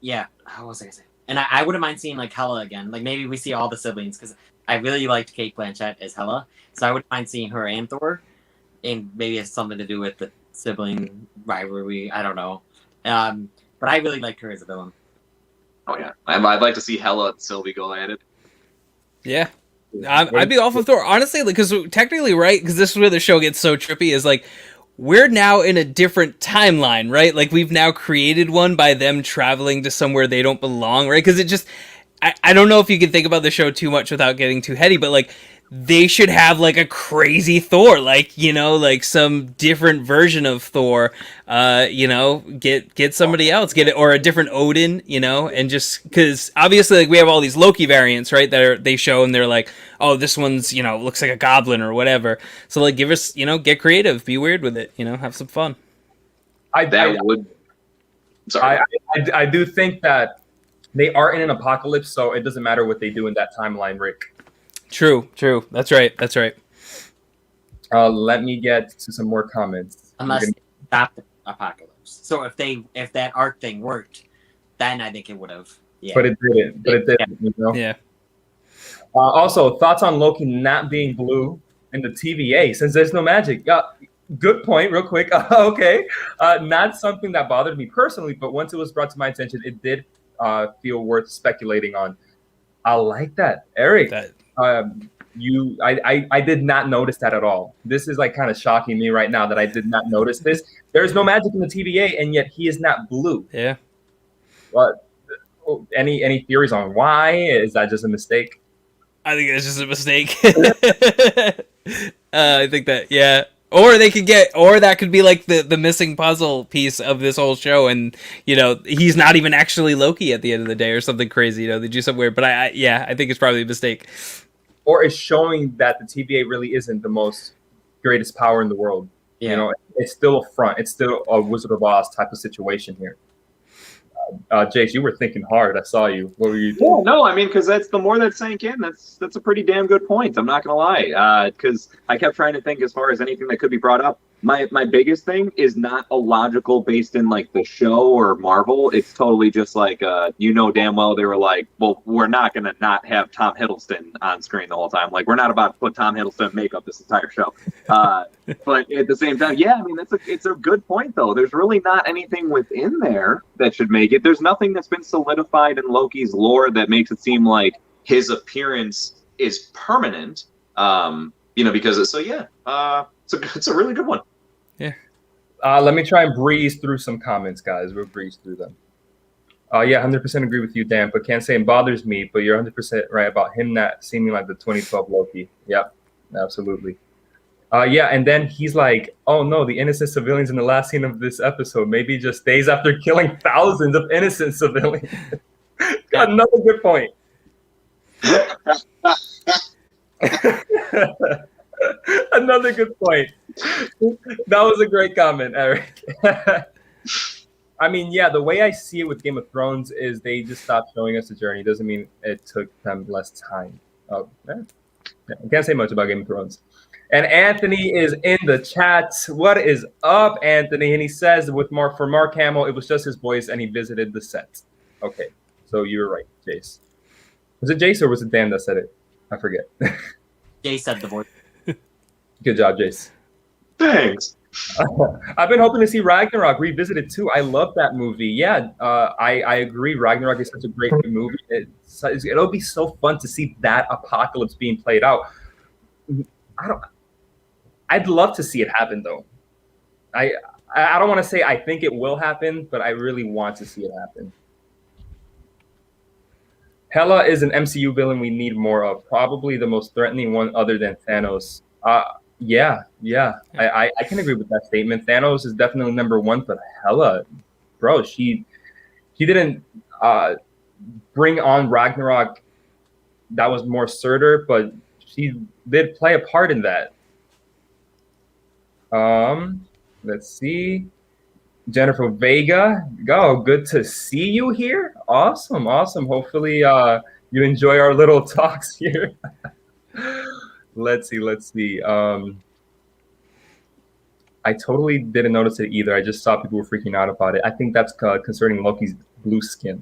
Speaker 2: Yeah. How was I gonna say? And I wouldn't mind seeing like Hela again. Like maybe we see all the siblings because I really liked Kate Blanchett as Hela, so I wouldn't mind seeing her and Thor, and maybe it's something to do with the sibling rivalry. I don't know. But I really liked her as a villain.
Speaker 4: Oh yeah, I'd like to see Hela and Sylvie go at it.
Speaker 3: Yeah. I'd be off of Thor, honestly, because technically, right, because this is where the show gets so trippy, is like, we're now in a different timeline, right? Like, we've now created one by them traveling to somewhere they don't belong, right? Because it just, I don't know if you can think about the show too much without getting too heady, but like, they should have like a crazy Thor, like, like some different version of Thor, get somebody else, get it, or a different Odin, and just because obviously like we have all these Loki variants, right, that they show and they're like, oh, this one's, looks like a goblin or whatever. So like, give us, get creative, be weird with it, have some fun.
Speaker 1: I do think that they are in an apocalypse, so it doesn't matter what they do in that timeline, Rick.
Speaker 3: True. That's right.
Speaker 1: Let me get to some more comments.
Speaker 2: Unless they stopped the apocalypse. So if that arc thing worked, then I think it would have. Yeah.
Speaker 1: But it didn't.
Speaker 3: Yeah.
Speaker 1: Also, thoughts on Loki not being blue in the TVA since there's no magic. Good point, real quick. Okay. Not something that bothered me personally, but once it was brought to my attention, it did feel worth speculating on. I like that. Eric. I did not notice that at all. This is like kind of shocking me right now that I did not notice this. There's no magic in the TVA, and yet he is not blue.
Speaker 3: Yeah.
Speaker 1: But any theories on why? Is that just a mistake?
Speaker 3: I think it's just a mistake. I think that, yeah. Or that could be like the missing puzzle piece of this whole show, and he's not even actually Loki at the end of the day, or something crazy. They do something weird, but I think it's probably a mistake.
Speaker 1: Or it's showing that the TVA really isn't the most greatest power in the world.
Speaker 2: Yeah.
Speaker 1: It's still a front. It's still a Wizard of Oz type of situation here. Jace, you were thinking hard. I saw you. What were you doing?
Speaker 4: Yeah, no, I mean, because that's the more that sank in, that's a pretty damn good point. I'm not gonna lie, because I kept trying to think as far as anything that could be brought up. My biggest thing is not illogical based in like the show or Marvel. It's totally just like damn well they were like, well, we're not gonna not have Tom Hiddleston on screen the whole time. Like we're not about to put Tom Hiddleston in makeup this entire show. But at the same time, yeah, I mean it's a good point though. There's really not anything within there that should make it. There's nothing that's been solidified in Loki's lore that makes it seem like his appearance is permanent. Because it's a really good one.
Speaker 3: Yeah.
Speaker 1: Let me try and breeze through some comments, guys. We'll breeze through them. Yeah, 100% agree with you, Dan, but can't say it bothers me, but you're 100% right about him not seeming like the 2012 Loki. Yep, absolutely. Yeah, and then he's like, oh no, the innocent civilians in the last scene of this episode, maybe just days after killing thousands of innocent civilians. Got another good point. Another good point. That was a great comment, Eric. I mean, yeah, the way I see it with Game of Thrones is they just stopped showing us the journey. Doesn't mean it took them less time. I can't say much about Game of Thrones. And Anthony is in the chat. What is up, Anthony? And he says for Mark Hamill, it was just his voice and he visited the set. Okay, so you were right, Jace. Was it Jace or was it Dan that said it? I forget.
Speaker 2: Jace said the voice.
Speaker 1: Good job, Jace.
Speaker 4: Thanks.
Speaker 1: I've been hoping to see Ragnarok revisited too. I love that movie. Yeah, I agree. Ragnarok is such a great movie. It'll be so fun to see that apocalypse being played out. I'd love to see it happen though. I don't want to say I think it will happen, but I really want to see it happen. Hela is an MCU villain we need more of. Probably the most threatening one other than Thanos. Yeah. I can agree with that statement. Thanos is definitely number one, but Hela, bro, she didn't bring on Ragnarok. That was more Surtur, but she did play a part in that. Let's see. Jennifer Vega, good to see you here. Awesome. Hopefully you enjoy our little talks here. Let's see. I totally didn't notice it either. I just saw people were freaking out about it. I think that's concerning Loki's blue skin.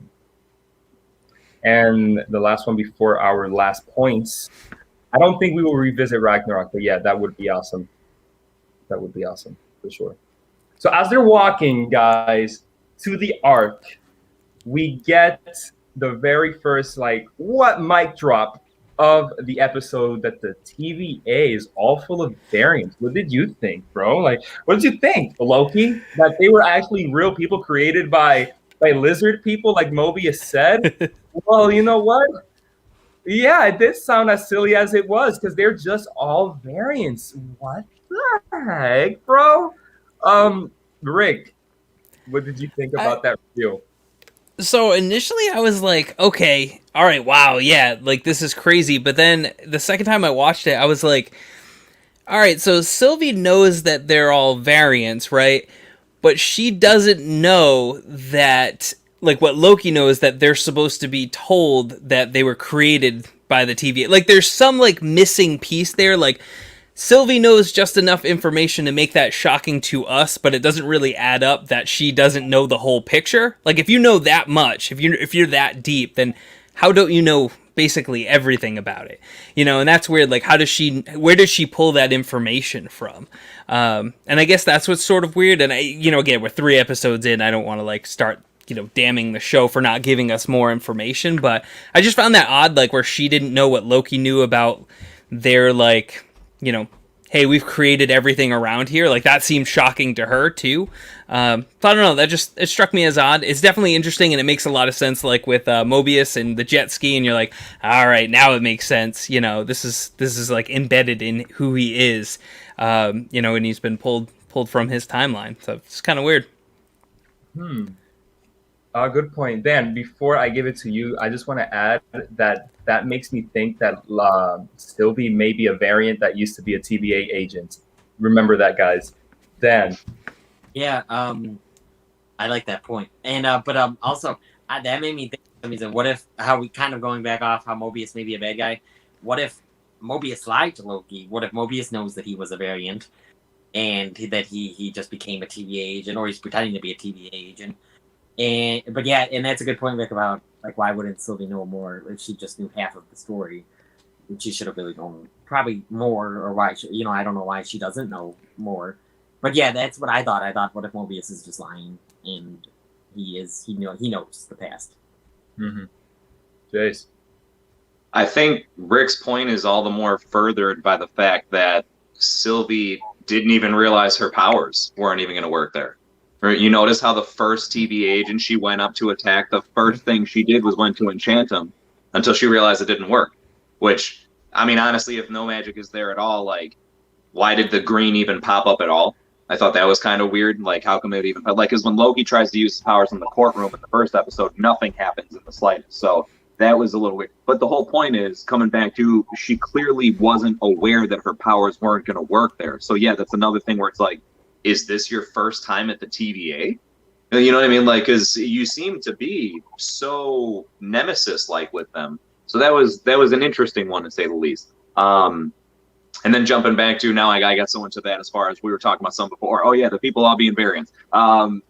Speaker 1: And the last one before our last points, I don't think we will revisit Ragnarok, but yeah, that would be awesome. That would be awesome for sure. So as they're walking, guys, to the Ark, we get the very first mic drop of the episode that the TVA is all full of variants. What did you think, bro? What did you think, Loki? That they were actually real people created by lizard people, like Mobius said? Well, you know what? Yeah, it did sound as silly as it was because they're just all variants. What the heck, bro? Rick, what did you think about that review?
Speaker 3: So initially I was like, okay, all right, wow, yeah, this is crazy. But then the second time I watched it, I was like, all right, so Sylvie knows that they're all variants, right? But she doesn't know that, what Loki knows, that they're supposed to be told that they were created by the TVA. There's some, missing piece there, Sylvie knows just enough information to make that shocking to us, but it doesn't really add up that she doesn't know the whole picture. If you know that much, if you're that deep, then how don't you know basically everything about it? And that's weird. Where does she pull that information from? And I guess that's what's sort of weird. And again, we're 3 episodes in. I don't want to start damning the show for not giving us more information, but I just found that odd, where she didn't know what Loki knew about their hey, we've created everything around here. That seemed shocking to her too. So I don't know. It struck me as odd. It's definitely interesting, and it makes a lot of sense. With Mobius and the jet ski, and you're like, all right, now it makes sense. This is embedded in who he is. And he's been pulled from his timeline. So it's kind of weird.
Speaker 1: Good point. Dan, before I give it to you, I just want to add that makes me think that Sylvie may be a variant that used to be a TVA agent. Remember that, guys. Dan.
Speaker 2: Yeah, I like that point. And but also that made me think for some reason, what if, how we kind of going back off how Mobius may be a bad guy, what if Mobius lied to Loki? What if Mobius knows that he was a variant? and that he just became a TVA agent, or he's pretending to be a TVA agent. But yeah, and that's a good point, Rick, about like why wouldn't Sylvie know more if she just knew half of the story? She should have really known probably more, or why I don't know why she doesn't know more. But yeah, that's what I thought. I thought, what if Mobius is just lying and he knows the past?
Speaker 1: Mm-hmm. Jace.
Speaker 4: I think Rick's point is all the more furthered by the fact that Sylvie didn't even realize her powers weren't even going to work there. You notice how the first TVA agent she went up to attack, the first thing she did was went to enchant him until she realized it didn't work. Which, I mean, honestly, if no magic is there at all, like, why did the green even pop up at all? I thought that was kind of weird. Like, how come it even... Like, because when Loki tries to use his powers in the courtroom in the first episode, nothing happens in the slightest. So that was a little weird. But the whole point is, coming back to, she clearly wasn't aware that her powers weren't going to work there. So yeah, that's another thing where it's like, is this your first time at the TVA? You know what I mean? Like, because you seem to be so nemesis-like with them. So that was an interesting one, to say the least. And then jumping back to, now I got so into that as far as we were talking about some before. Oh yeah, the people all being variants.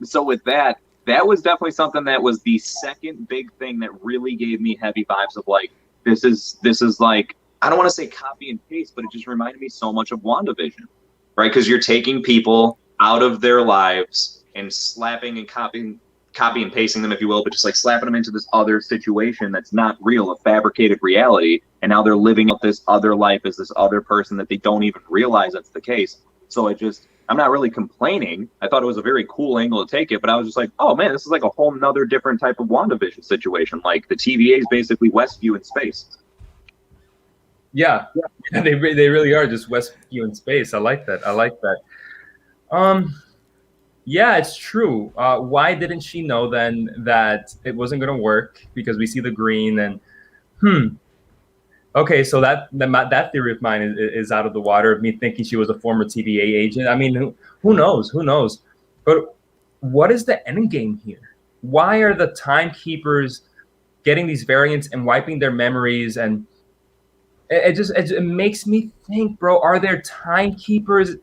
Speaker 4: So with that was definitely something that was the second big thing that really gave me heavy vibes of like, this is like, I don't want to say copy and paste, but it just reminded me so much of WandaVision, right? Because you're taking people out of their lives and slapping and copy and pasting them, if you will, but just like slapping them into this other situation that's not real, a fabricated reality, and now they're living up this other life as this other person that they don't even realize that's the case. So I'm not really complaining. I thought it was a very cool angle to take it, but I was just like, oh man, this is like a whole nother different type of WandaVision situation. Like the TVA is basically Westview in space.
Speaker 1: Yeah, they really are just Westview in space. I like that. Yeah, it's true. Why didn't she know then that it wasn't going to work? Because we see the green and, okay, so that theory of mine is out of the water, of me thinking she was a former TVA agent. I mean, who knows? But what is the end game here? Why are the timekeepers getting these variants and wiping their memories? And it makes me think, bro, are there timekeepers?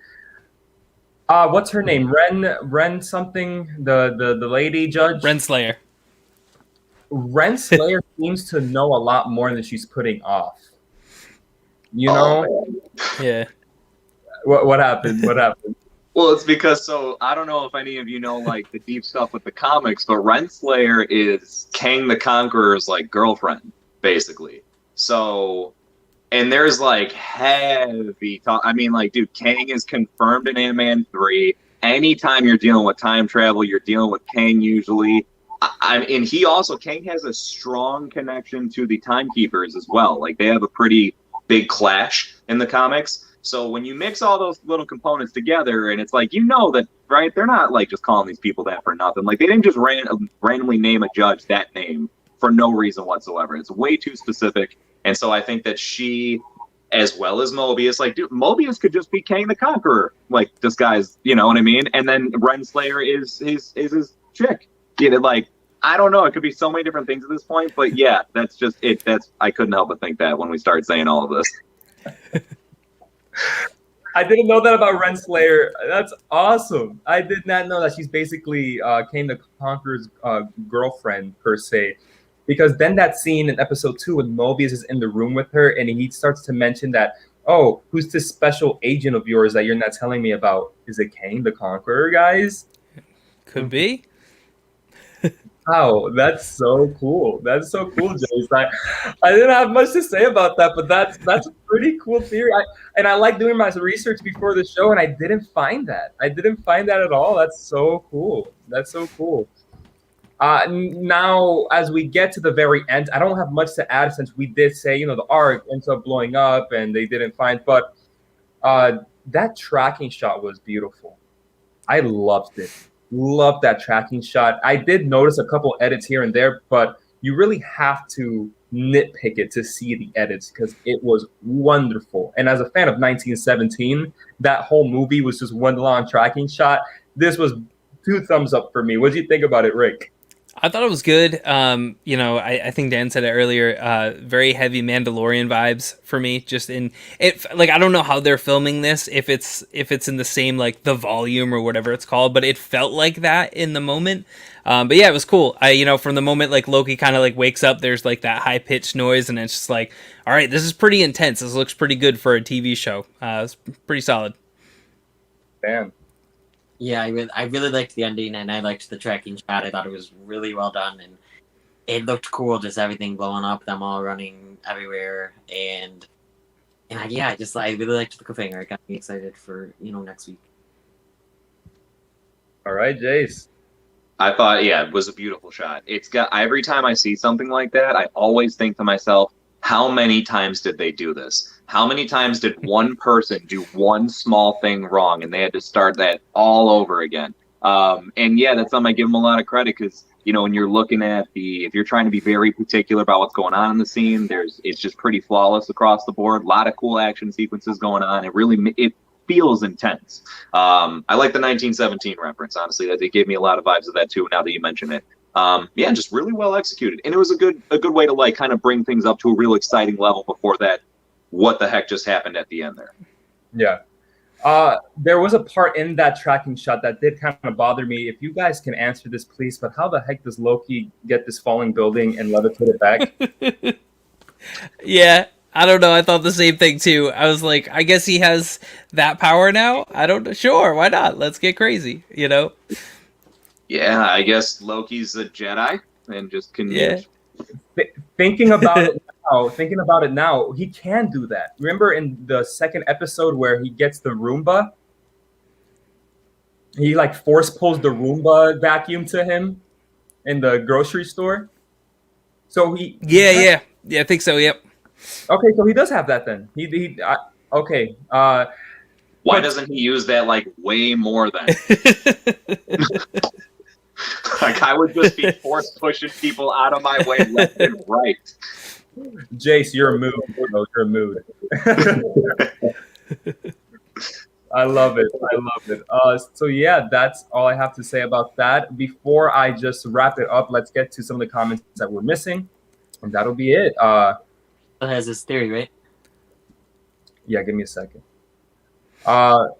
Speaker 1: What's her name? Ren something? The lady judge?
Speaker 3: Renslayer.
Speaker 1: Renslayer seems to know a lot more than she's putting off. You know?
Speaker 3: Yeah.
Speaker 1: What happened?
Speaker 4: Well, it's because, so I don't know if any of you know like the deep stuff with the comics, but Renslayer is Kang the Conqueror's like girlfriend, basically. So, and there's like heavy talk. I mean, like, dude, Kang is confirmed in Ant-Man 3. Anytime you're dealing with time travel, you're dealing with Kang usually. And he also, Kang has a strong connection to the Timekeepers as well. Like, they have a pretty big clash in the comics. So when you mix all those little components together, and it's like, you know that, right? They're not like just calling these people that for nothing. Like, they didn't just randomly name a judge that name for no reason whatsoever. It's way too specific. And so I think that she, as well as Mobius, like, dude, Mobius could just be Kang the Conqueror, like, disguised, you know what I mean? And then Renslayer is his chick. You know, like, I don't know. It could be so many different things at this point, but yeah, that's just it. I couldn't help but think that when we started saying all of this.
Speaker 1: I didn't know that about Renslayer. That's awesome. I did not know that she's basically Kang the Conqueror's girlfriend, per se. Because then that scene in episode 2 when Mobius is in the room with her and he starts to mention that, oh, who's this special agent of yours that you're not telling me about? Is it Kang the Conqueror, guys?
Speaker 3: Could be.
Speaker 1: Wow, that's so cool. That's so cool, Jace. I didn't have much to say about that, but that's a pretty cool theory. I like doing my research before the show, and I didn't find that. At all. That's so cool. Now, as we get to the very end, I don't have much to add since we did say, the arc ends up blowing up and they didn't find, but that tracking shot was beautiful. I loved it. Loved that tracking shot. I did notice a couple edits here and there, but you really have to nitpick it to see the edits because it was wonderful. And as a fan of 1917, that whole movie was just one long tracking shot. This was 2 thumbs up for me. What do you think about it, Rick?
Speaker 3: I thought it was good. I think Dan said it earlier. Very heavy Mandalorian vibes for me. Just in it, like I don't know how they're filming this. If it's in the same like the volume or whatever it's called, but it felt like that in the moment. But yeah, it was cool. From the moment like Loki kind of like wakes up, there's like that high pitched noise, and it's just like, all right, this is pretty intense. This looks pretty good for a TV show. It's pretty solid.
Speaker 1: Damn.
Speaker 2: Yeah, I really liked the ending, and I liked the tracking shot. I thought it was really well done, and it looked cool. Just everything blowing up, them all running everywhere, and I really liked the cliffhanger. It got me excited for next week.
Speaker 1: All right, Jace.
Speaker 4: I thought, yeah, it was a beautiful shot. It's got every time I see something like that, I always think to myself, how many times did they do this? How many times did one person do one small thing wrong and they had to start that all over again? And yeah, that's something I give them a lot of credit because, when you're looking at if you're trying to be very particular about what's going on in the scene, it's just pretty flawless across the board. A lot of cool action sequences going on. It feels intense. I like the 1917 reference, honestly. That it gave me a lot of vibes of that too, now that you mention it. Just really well executed. And it was a good way to like kind of bring things up to a real exciting level before that what the heck just happened at the end there.
Speaker 1: Yeah. There was a part in that tracking shot that did kind of bother me. If you guys can answer this, please, but how the heck does Loki get this falling building and levitate it back?
Speaker 3: Yeah, I don't know. I thought the same thing too. I was like, I guess he has that power now. I don't know. Sure, why not? Let's get crazy,
Speaker 4: Yeah, I guess Loki's a Jedi and just can.
Speaker 3: Yeah.
Speaker 1: Thinking about it now, he can do that. Remember in the second episode where he gets the Roomba? He like force pulls the Roomba vacuum to him in the grocery store. So he.
Speaker 3: Yeah, I think so. Yep.
Speaker 1: Okay, so he does have that then. Okay.
Speaker 4: Why doesn't he use that like way more then? Like I would just be force pushing people out of my way left and right.
Speaker 1: Jace, you're a mood. Bro. You're a mood. I love it. So yeah, that's all I have to say about that. Before I just wrap it up, let's get to some of the comments that we're missing, and that'll be it.
Speaker 2: Has this theory, right?
Speaker 1: Yeah, give me a second.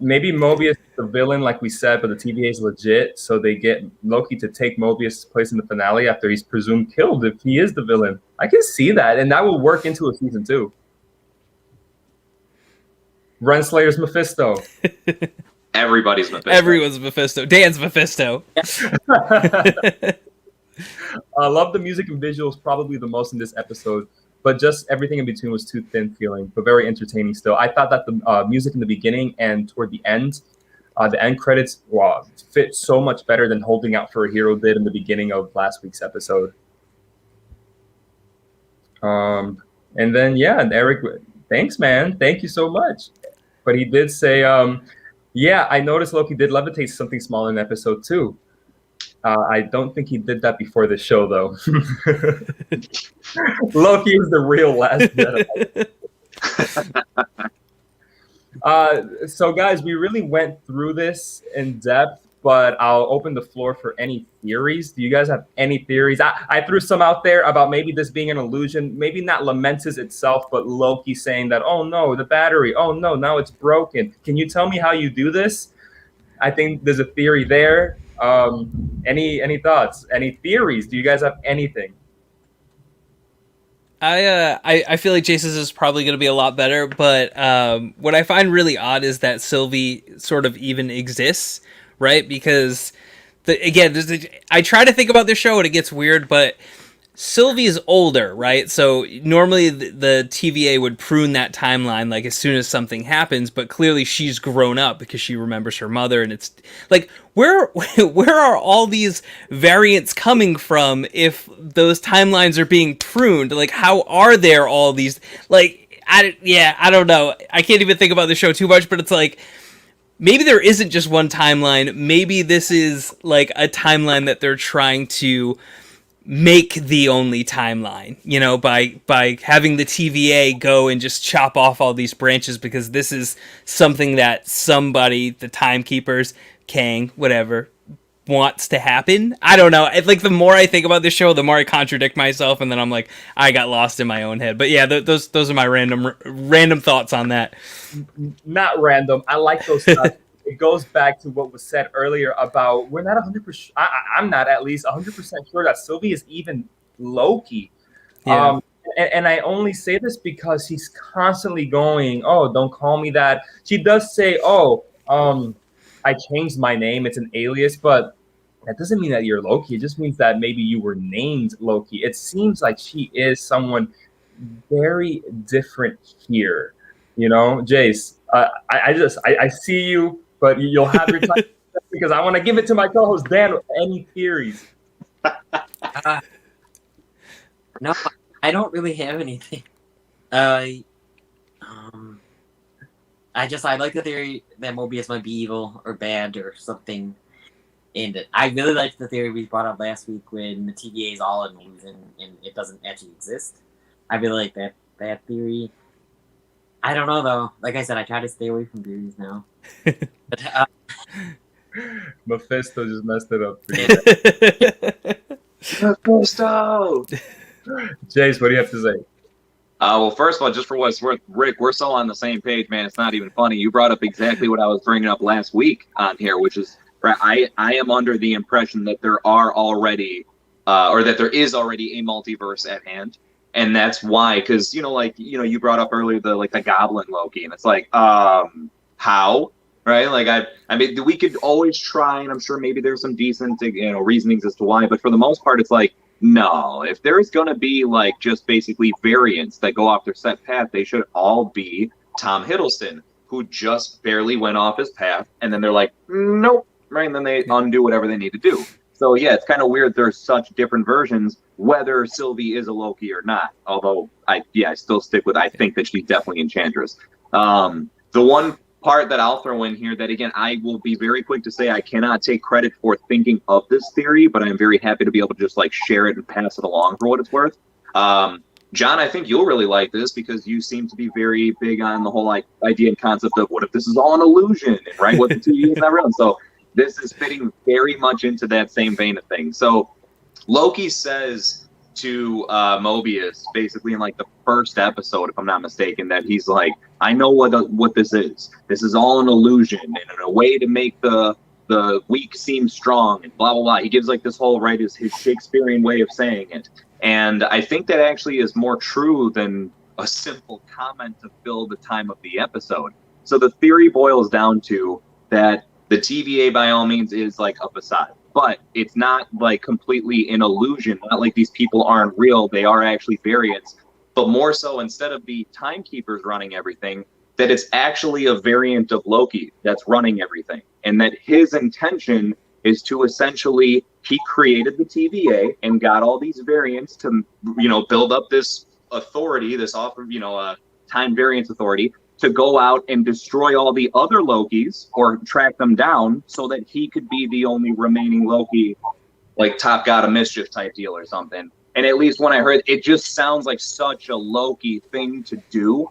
Speaker 1: Maybe Mobius is the villain, like we said, but the TVA is legit, so they get Loki to take Mobius' place in the finale after he's presumed killed if he is the villain. I can see that, and that will work into a season 2. Runslayer's Mephisto.
Speaker 4: Everybody's Mephisto.
Speaker 3: Everyone's Mephisto. Dan's Mephisto.
Speaker 1: I love the music and visuals probably the most in this episode, but just everything in between was too thin feeling, but very entertaining still. I thought that the music in the beginning and toward the end credits fit so much better than Holding Out for a Hero did in the beginning of last week's episode. And then, and Eric, thanks, man. Thank you so much. But he did say, I noticed Loki did levitate something small in episode 2. I don't think he did that before the show, though. Loki is the real Last Jedi. So, guys, we really went through this in depth, but I'll open the floor for any theories. Do you guys have any theories? I threw some out there about maybe this being an illusion, maybe not Lamentis itself, but Loki saying that, oh, no, the battery, oh, no, now it's broken. Can you tell me how you do this? I think there's a theory there. Any thoughts? Any theories? Do you guys have anything?
Speaker 3: I feel like Jason's is probably going to be a lot better, but what I find really odd is that Sylvie sort of even exists, right? Because I try to think about this show and it gets weird, but Sylvie is older, right? So normally the TVA would prune that timeline like as soon as something happens, but clearly she's grown up because she remembers her mother, and it's like where are all these variants coming from if those timelines are being pruned? Like how are there all these I don't know. I can't even think about the show too much, but it's like maybe there isn't just one timeline. Maybe this is like a timeline that they're trying to make the only timeline, by having the TVA go and just chop off all these branches, because this is something that somebody, the timekeepers, Kang, whatever, wants to happen. I don't know. Like the more I think about this show, the more I contradict myself, and then I'm like, I got lost in my own head. But yeah, those are my random thoughts on that.
Speaker 1: Not random. I like those thoughts. It goes back to what was said earlier about we're not 100%. I'm not at least 100% sure that Sylvie is even Loki.
Speaker 3: Yeah.
Speaker 1: And I only say this because he's constantly going, "Oh, don't call me that." She does say, "Oh, I changed my name. It's an alias," but that doesn't mean that you're Loki. It just means that maybe you were named Loki. It seems like she is someone very different here. You know, Jace. I see you, but you'll have your time because I want to give it to my co-host Dan. Any theories?
Speaker 2: No, I don't really have anything. I like the theory that Mobius might be evil or bad or something. And I really liked the theory we brought up last week when the TVA is all an illusion and it doesn't actually exist. I really like that theory. I don't know though. Like I said, I try to stay away from theories now. But
Speaker 1: Mephisto just messed it up for you.
Speaker 4: Mephisto!
Speaker 1: Jace, what do you have to say?
Speaker 4: Well, first of all, just for what it's worth, Rick, we're so on the same page, man. It's not even funny. You brought up exactly what I was bringing up last week on here, which is I am under the impression that there are already, or that there is already a multiverse at hand, and that's why, because you brought up earlier the Goblin Loki, and it's like, how, right? Like I mean, we could always try, and I'm sure maybe there's some decent reasonings as to why, but for the most part, it's like. No, if there's going to be just basically variants that go off their set path, they should all be Tom Hiddleston, who just barely went off his path, and then they're like, nope, right? And then they undo whatever they need to do. So yeah, it's kind of weird there's such different versions, whether Sylvie is a Loki or not. Although I still stick with I think that she's definitely Enchantress. The one part that I'll throw in here that, again, I will be very quick to say I cannot take credit for thinking of this theory, but I'm very happy to be able to just share it and pass it along for what it's worth. John, I think you'll really like this because you seem to be very big on the whole idea and concept of what if this is all an illusion, right? What the TV is not real. So this is fitting very much into that same vein of things. So Loki says to Mobius, basically in the first episode, if I'm not mistaken, that he's like, I know what this is. This is all an illusion and a way to make the weak seem strong and blah blah blah. He gives this whole his Shakespearean way of saying it, and I think that actually is more true than a simple comment to fill the time of the episode. So the theory boils down to that the TVA by all means is a facade. But it's not completely an illusion. Not like these people aren't real. They are actually variants. But more so, instead of the timekeepers running everything, that it's actually a variant of Loki that's running everything. And that his intention is to essentially, he created the TVA and got all these variants to, build up this authority, this time variance authority, to go out and destroy all the other Lokis or track them down so that he could be the only remaining Loki, top god of mischief type deal or something. And at least when I heard it just sounds like such a Loki thing to do.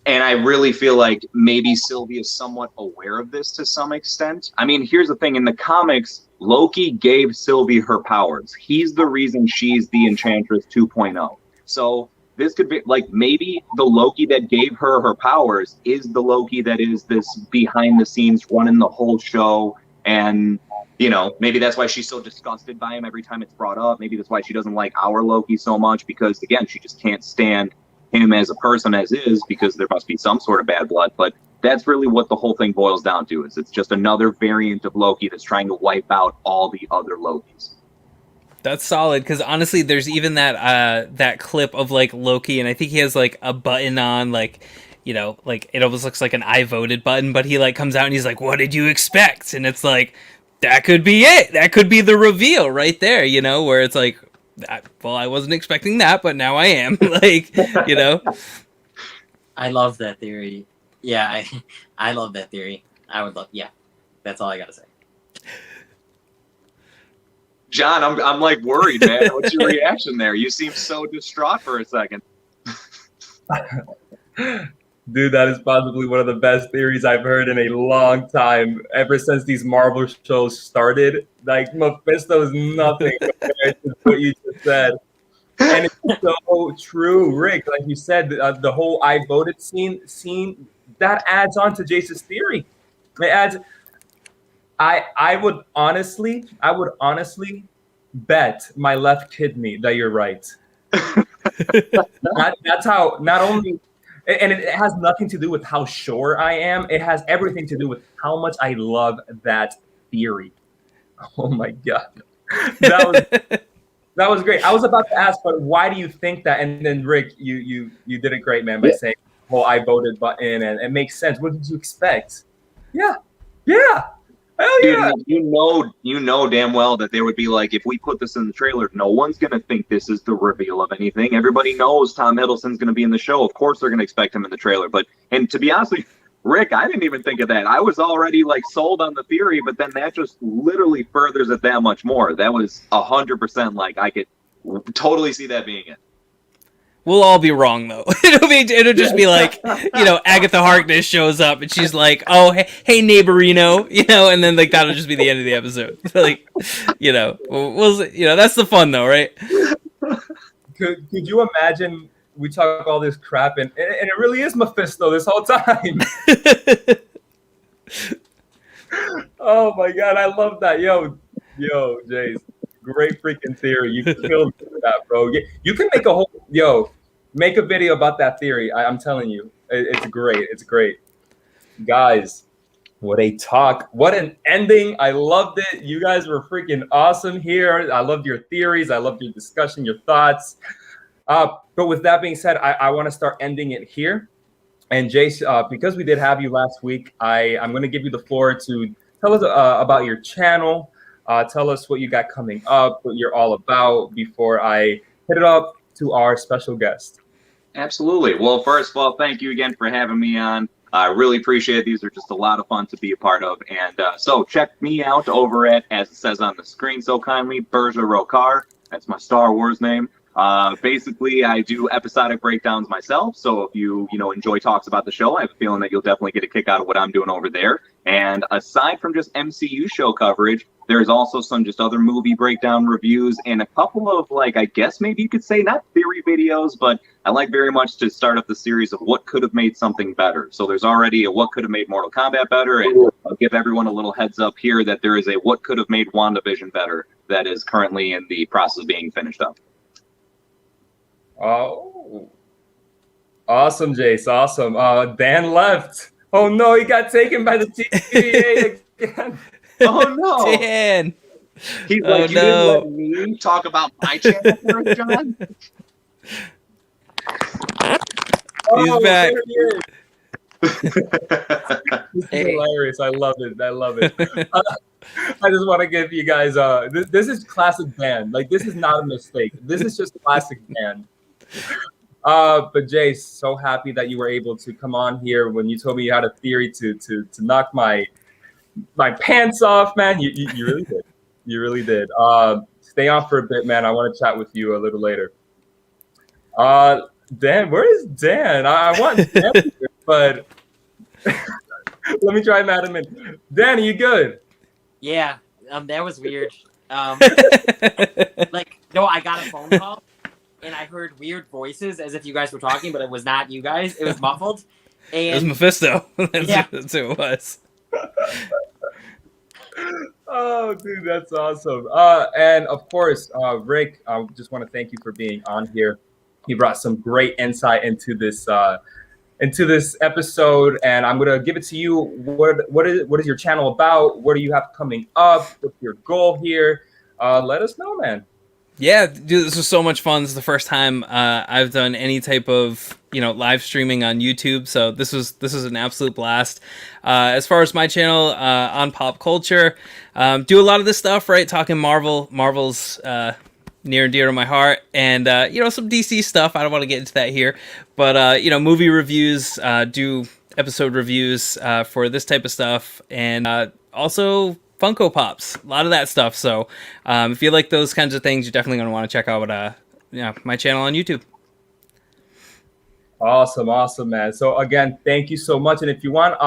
Speaker 4: And I really feel like maybe Sylvie is somewhat aware of this to some extent. I mean, here's the thing. In the comics, Loki gave Sylvie her powers. He's the reason she's the Enchantress 2.0. So this could be maybe the Loki that gave her powers is the Loki that is this behind the scenes running the whole show. And, maybe that's why she's so disgusted by him every time it's brought up. Maybe that's why she doesn't like our Loki so much because, again, she just can't stand him as a person as is because there must be some sort of bad blood. But that's really what the whole thing boils down to is it's just another variant of Loki that's trying to wipe out all the other Lokis.
Speaker 3: That's solid because honestly, there's even that clip of Loki, and I think he has a button on it almost looks like an I voted button, but he comes out and he's like, "What did you expect?" And it's that could be it. That could be the reveal right there, where it's well, I wasn't expecting that, but now I am.
Speaker 2: I love that theory. Yeah, I love that theory. I would love. Yeah, that's all I gotta say.
Speaker 4: John, I'm worried, man. What's your reaction there? You seem so distraught for a second.
Speaker 1: Dude, that is possibly one of the best theories I've heard in a long time. Ever since these Marvel shows started, like Mephisto is nothing compared to what you just said, and it's so true, Rick. Like you said, the whole "I voted" scene that adds on to Jace's theory. It adds. I would honestly bet my left kidney that you're right. That's how not only, and it has nothing to do with how sure I am. It has everything to do with how much I love that theory. Oh my god, that was that was great. I was about to ask, but why do you think that? And then Rick, you did it great, man, by saying, "Well, I voted button," and it makes sense. What did you expect? Yeah, yeah, hell yeah.
Speaker 4: Dude, you know damn well that they would be like, if we put this in the trailer, no one's gonna think this is the reveal of anything. Everybody knows Tom Hiddleston's gonna be in the show. Of course, they're gonna expect him in the trailer. And to be honest with you, Rick, I didn't even think of that. I was already like sold on the theory, but then that just literally furthers it that much more. That was 100% like I could totally see that being it.
Speaker 3: We'll all be wrong though. It'll just be like, Agatha Harkness shows up and she's like, "Oh, hey neighborino," and then like that'll just be the end of the episode. Like, that's the fun though, right?
Speaker 1: Could you imagine we talk all this crap and it really is Mephisto this whole time? Oh my god, I love that. Yo, Jace. Great freaking theory. You killed that, bro. You can make a video about that theory. I'm telling you, it's great. It's great, guys. What a talk! What an ending! I loved it. You guys were freaking awesome here. I loved your theories. I loved your discussion, your thoughts. But with that being said, I want to start ending it here. And Jace, because we did have you last week, I'm going to give you the floor to tell us about your channel. Tell us what you got coming up, what you're all about before I hit it up to our special guest.
Speaker 4: Absolutely. Well, first of all, thank you again for having me on. I really appreciate it. These are just a lot of fun to be a part of. And so check me out over at, as it says on the screen so kindly, Berger Rokar. That's my Star Wars name. Basically, I do episodic breakdowns myself. So if you enjoy talks about the show, I have a feeling that you'll definitely get a kick out of what I'm doing over there. And aside from just MCU show coverage, there's also some just other movie breakdown reviews and a couple of, like, I guess maybe you could say not theory videos, but I like very much to start up the series of what could have made something better. So there's already a what could have made Mortal Kombat better, and I'll give everyone a little heads up here that there is a what could have made WandaVision better that is currently in the process of being finished up.
Speaker 1: Oh, awesome, Jace. Awesome. Dan left. Oh no, he got taken by the TVA again.
Speaker 4: Oh no,
Speaker 3: Dan.
Speaker 4: He's like, you didn't let me talk about my channel first, John?
Speaker 3: He's back.
Speaker 1: This is hilarious. I love it. I just want to give you guys this is classic Dan. Like, this is not a mistake. This is just classic Dan. But Jace, so happy that you were able to come on here when you told me you had a theory to knock my pants off, man. You really did. You really did. Stay on for a bit, man. I want to chat with you a little later. Dan, where is Dan? I want Dan here, but let me try Madam. Dan, are you good?
Speaker 2: Yeah, that was weird. No, I got a phone call and I heard weird voices as if you guys were talking, but it was not you guys. It was muffled. And
Speaker 3: it was Mephisto.
Speaker 2: Yeah.
Speaker 3: That's who it was.
Speaker 1: Oh, dude, that's awesome. And of course, Rick, I just want to thank you for being on here. You brought some great insight into this episode, and I'm gonna give it to you. What is your channel about? What do you have coming up? What's your goal here? Let us know, man.
Speaker 3: Yeah, dude, this was so much fun. This is the first time I've done any type of live streaming on YouTube, so this is an absolute blast. As far as my channel on pop culture, do a lot of this stuff, right? Talking Marvel's near and dear to my heart, and some DC stuff. I don't want to get into that here, but movie reviews, do episode reviews for this type of stuff, and also Funko Pops, a lot of that stuff. So if you like those kinds of things, you're definitely going to want to check out my channel on YouTube.
Speaker 1: Awesome, man. So again, thank you so much. And if you want,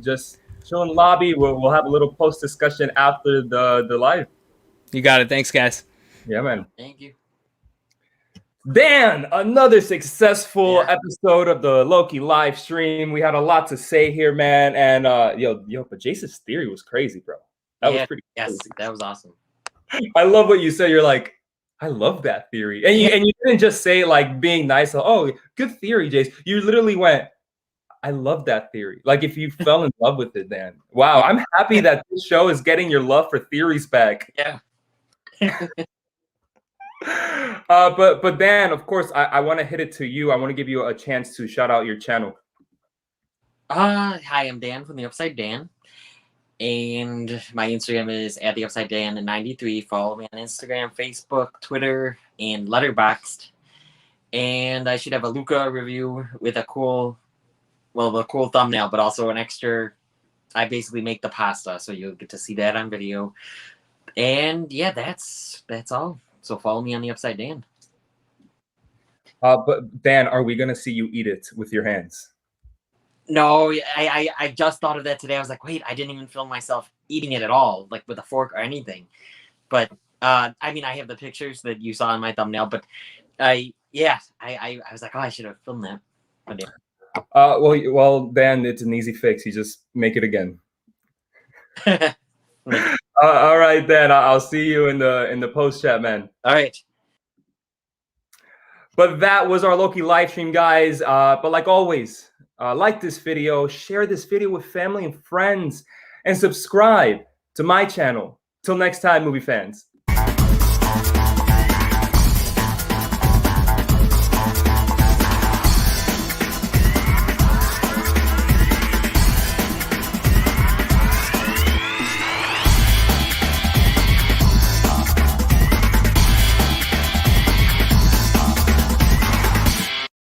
Speaker 1: just chill in the lobby. We'll have a little post discussion after the live.
Speaker 3: You got it. Thanks, guys.
Speaker 1: Yeah, man.
Speaker 2: Thank you.
Speaker 1: Dan, another successful
Speaker 2: Yeah.
Speaker 1: episode of the Loki live stream. We had a lot to say here, man. And but Jason's theory was crazy, bro. That was pretty
Speaker 2: Yes,
Speaker 1: crazy.
Speaker 2: that was awesome.
Speaker 1: I love what you said. You're like, I love that theory. And you didn't just say like being nice, oh, good theory, Jace. You literally went, I love that theory. Like if you fell in love with it, Dan. Wow, I'm happy that this show is getting your love for theories back.
Speaker 2: Yeah.
Speaker 1: But Dan, of course, I want to hit it to you. I want to give you a chance to shout out your channel.
Speaker 2: Hi, I'm Dan from the Upside Dan. And my Instagram is at the Upside Dan 93. Follow me on Instagram, Facebook, Twitter, and Letterboxd. And I should have a Luca review with a cool thumbnail, but also an extra. I basically make the pasta, so you'll get to see that on video. And yeah, that's all. So follow me on the Upside Dan.
Speaker 1: But Dan, are we gonna see you eat it with your hands?
Speaker 2: No, I just thought of that today. I was like, wait, I didn't even film myself eating it at all, like with a fork or anything. But I mean, I have the pictures that you saw in my thumbnail. But I was like, oh, I should have filmed that. But yeah.
Speaker 1: Well, Dan, it's an easy fix. You just make it again. All right, Dan. I'll see you in the post chat, man.
Speaker 2: All right.
Speaker 1: But that was our Loki live stream, guys. But like always, like this video, share this video with family and friends, and subscribe to my channel. Till next time, movie fans.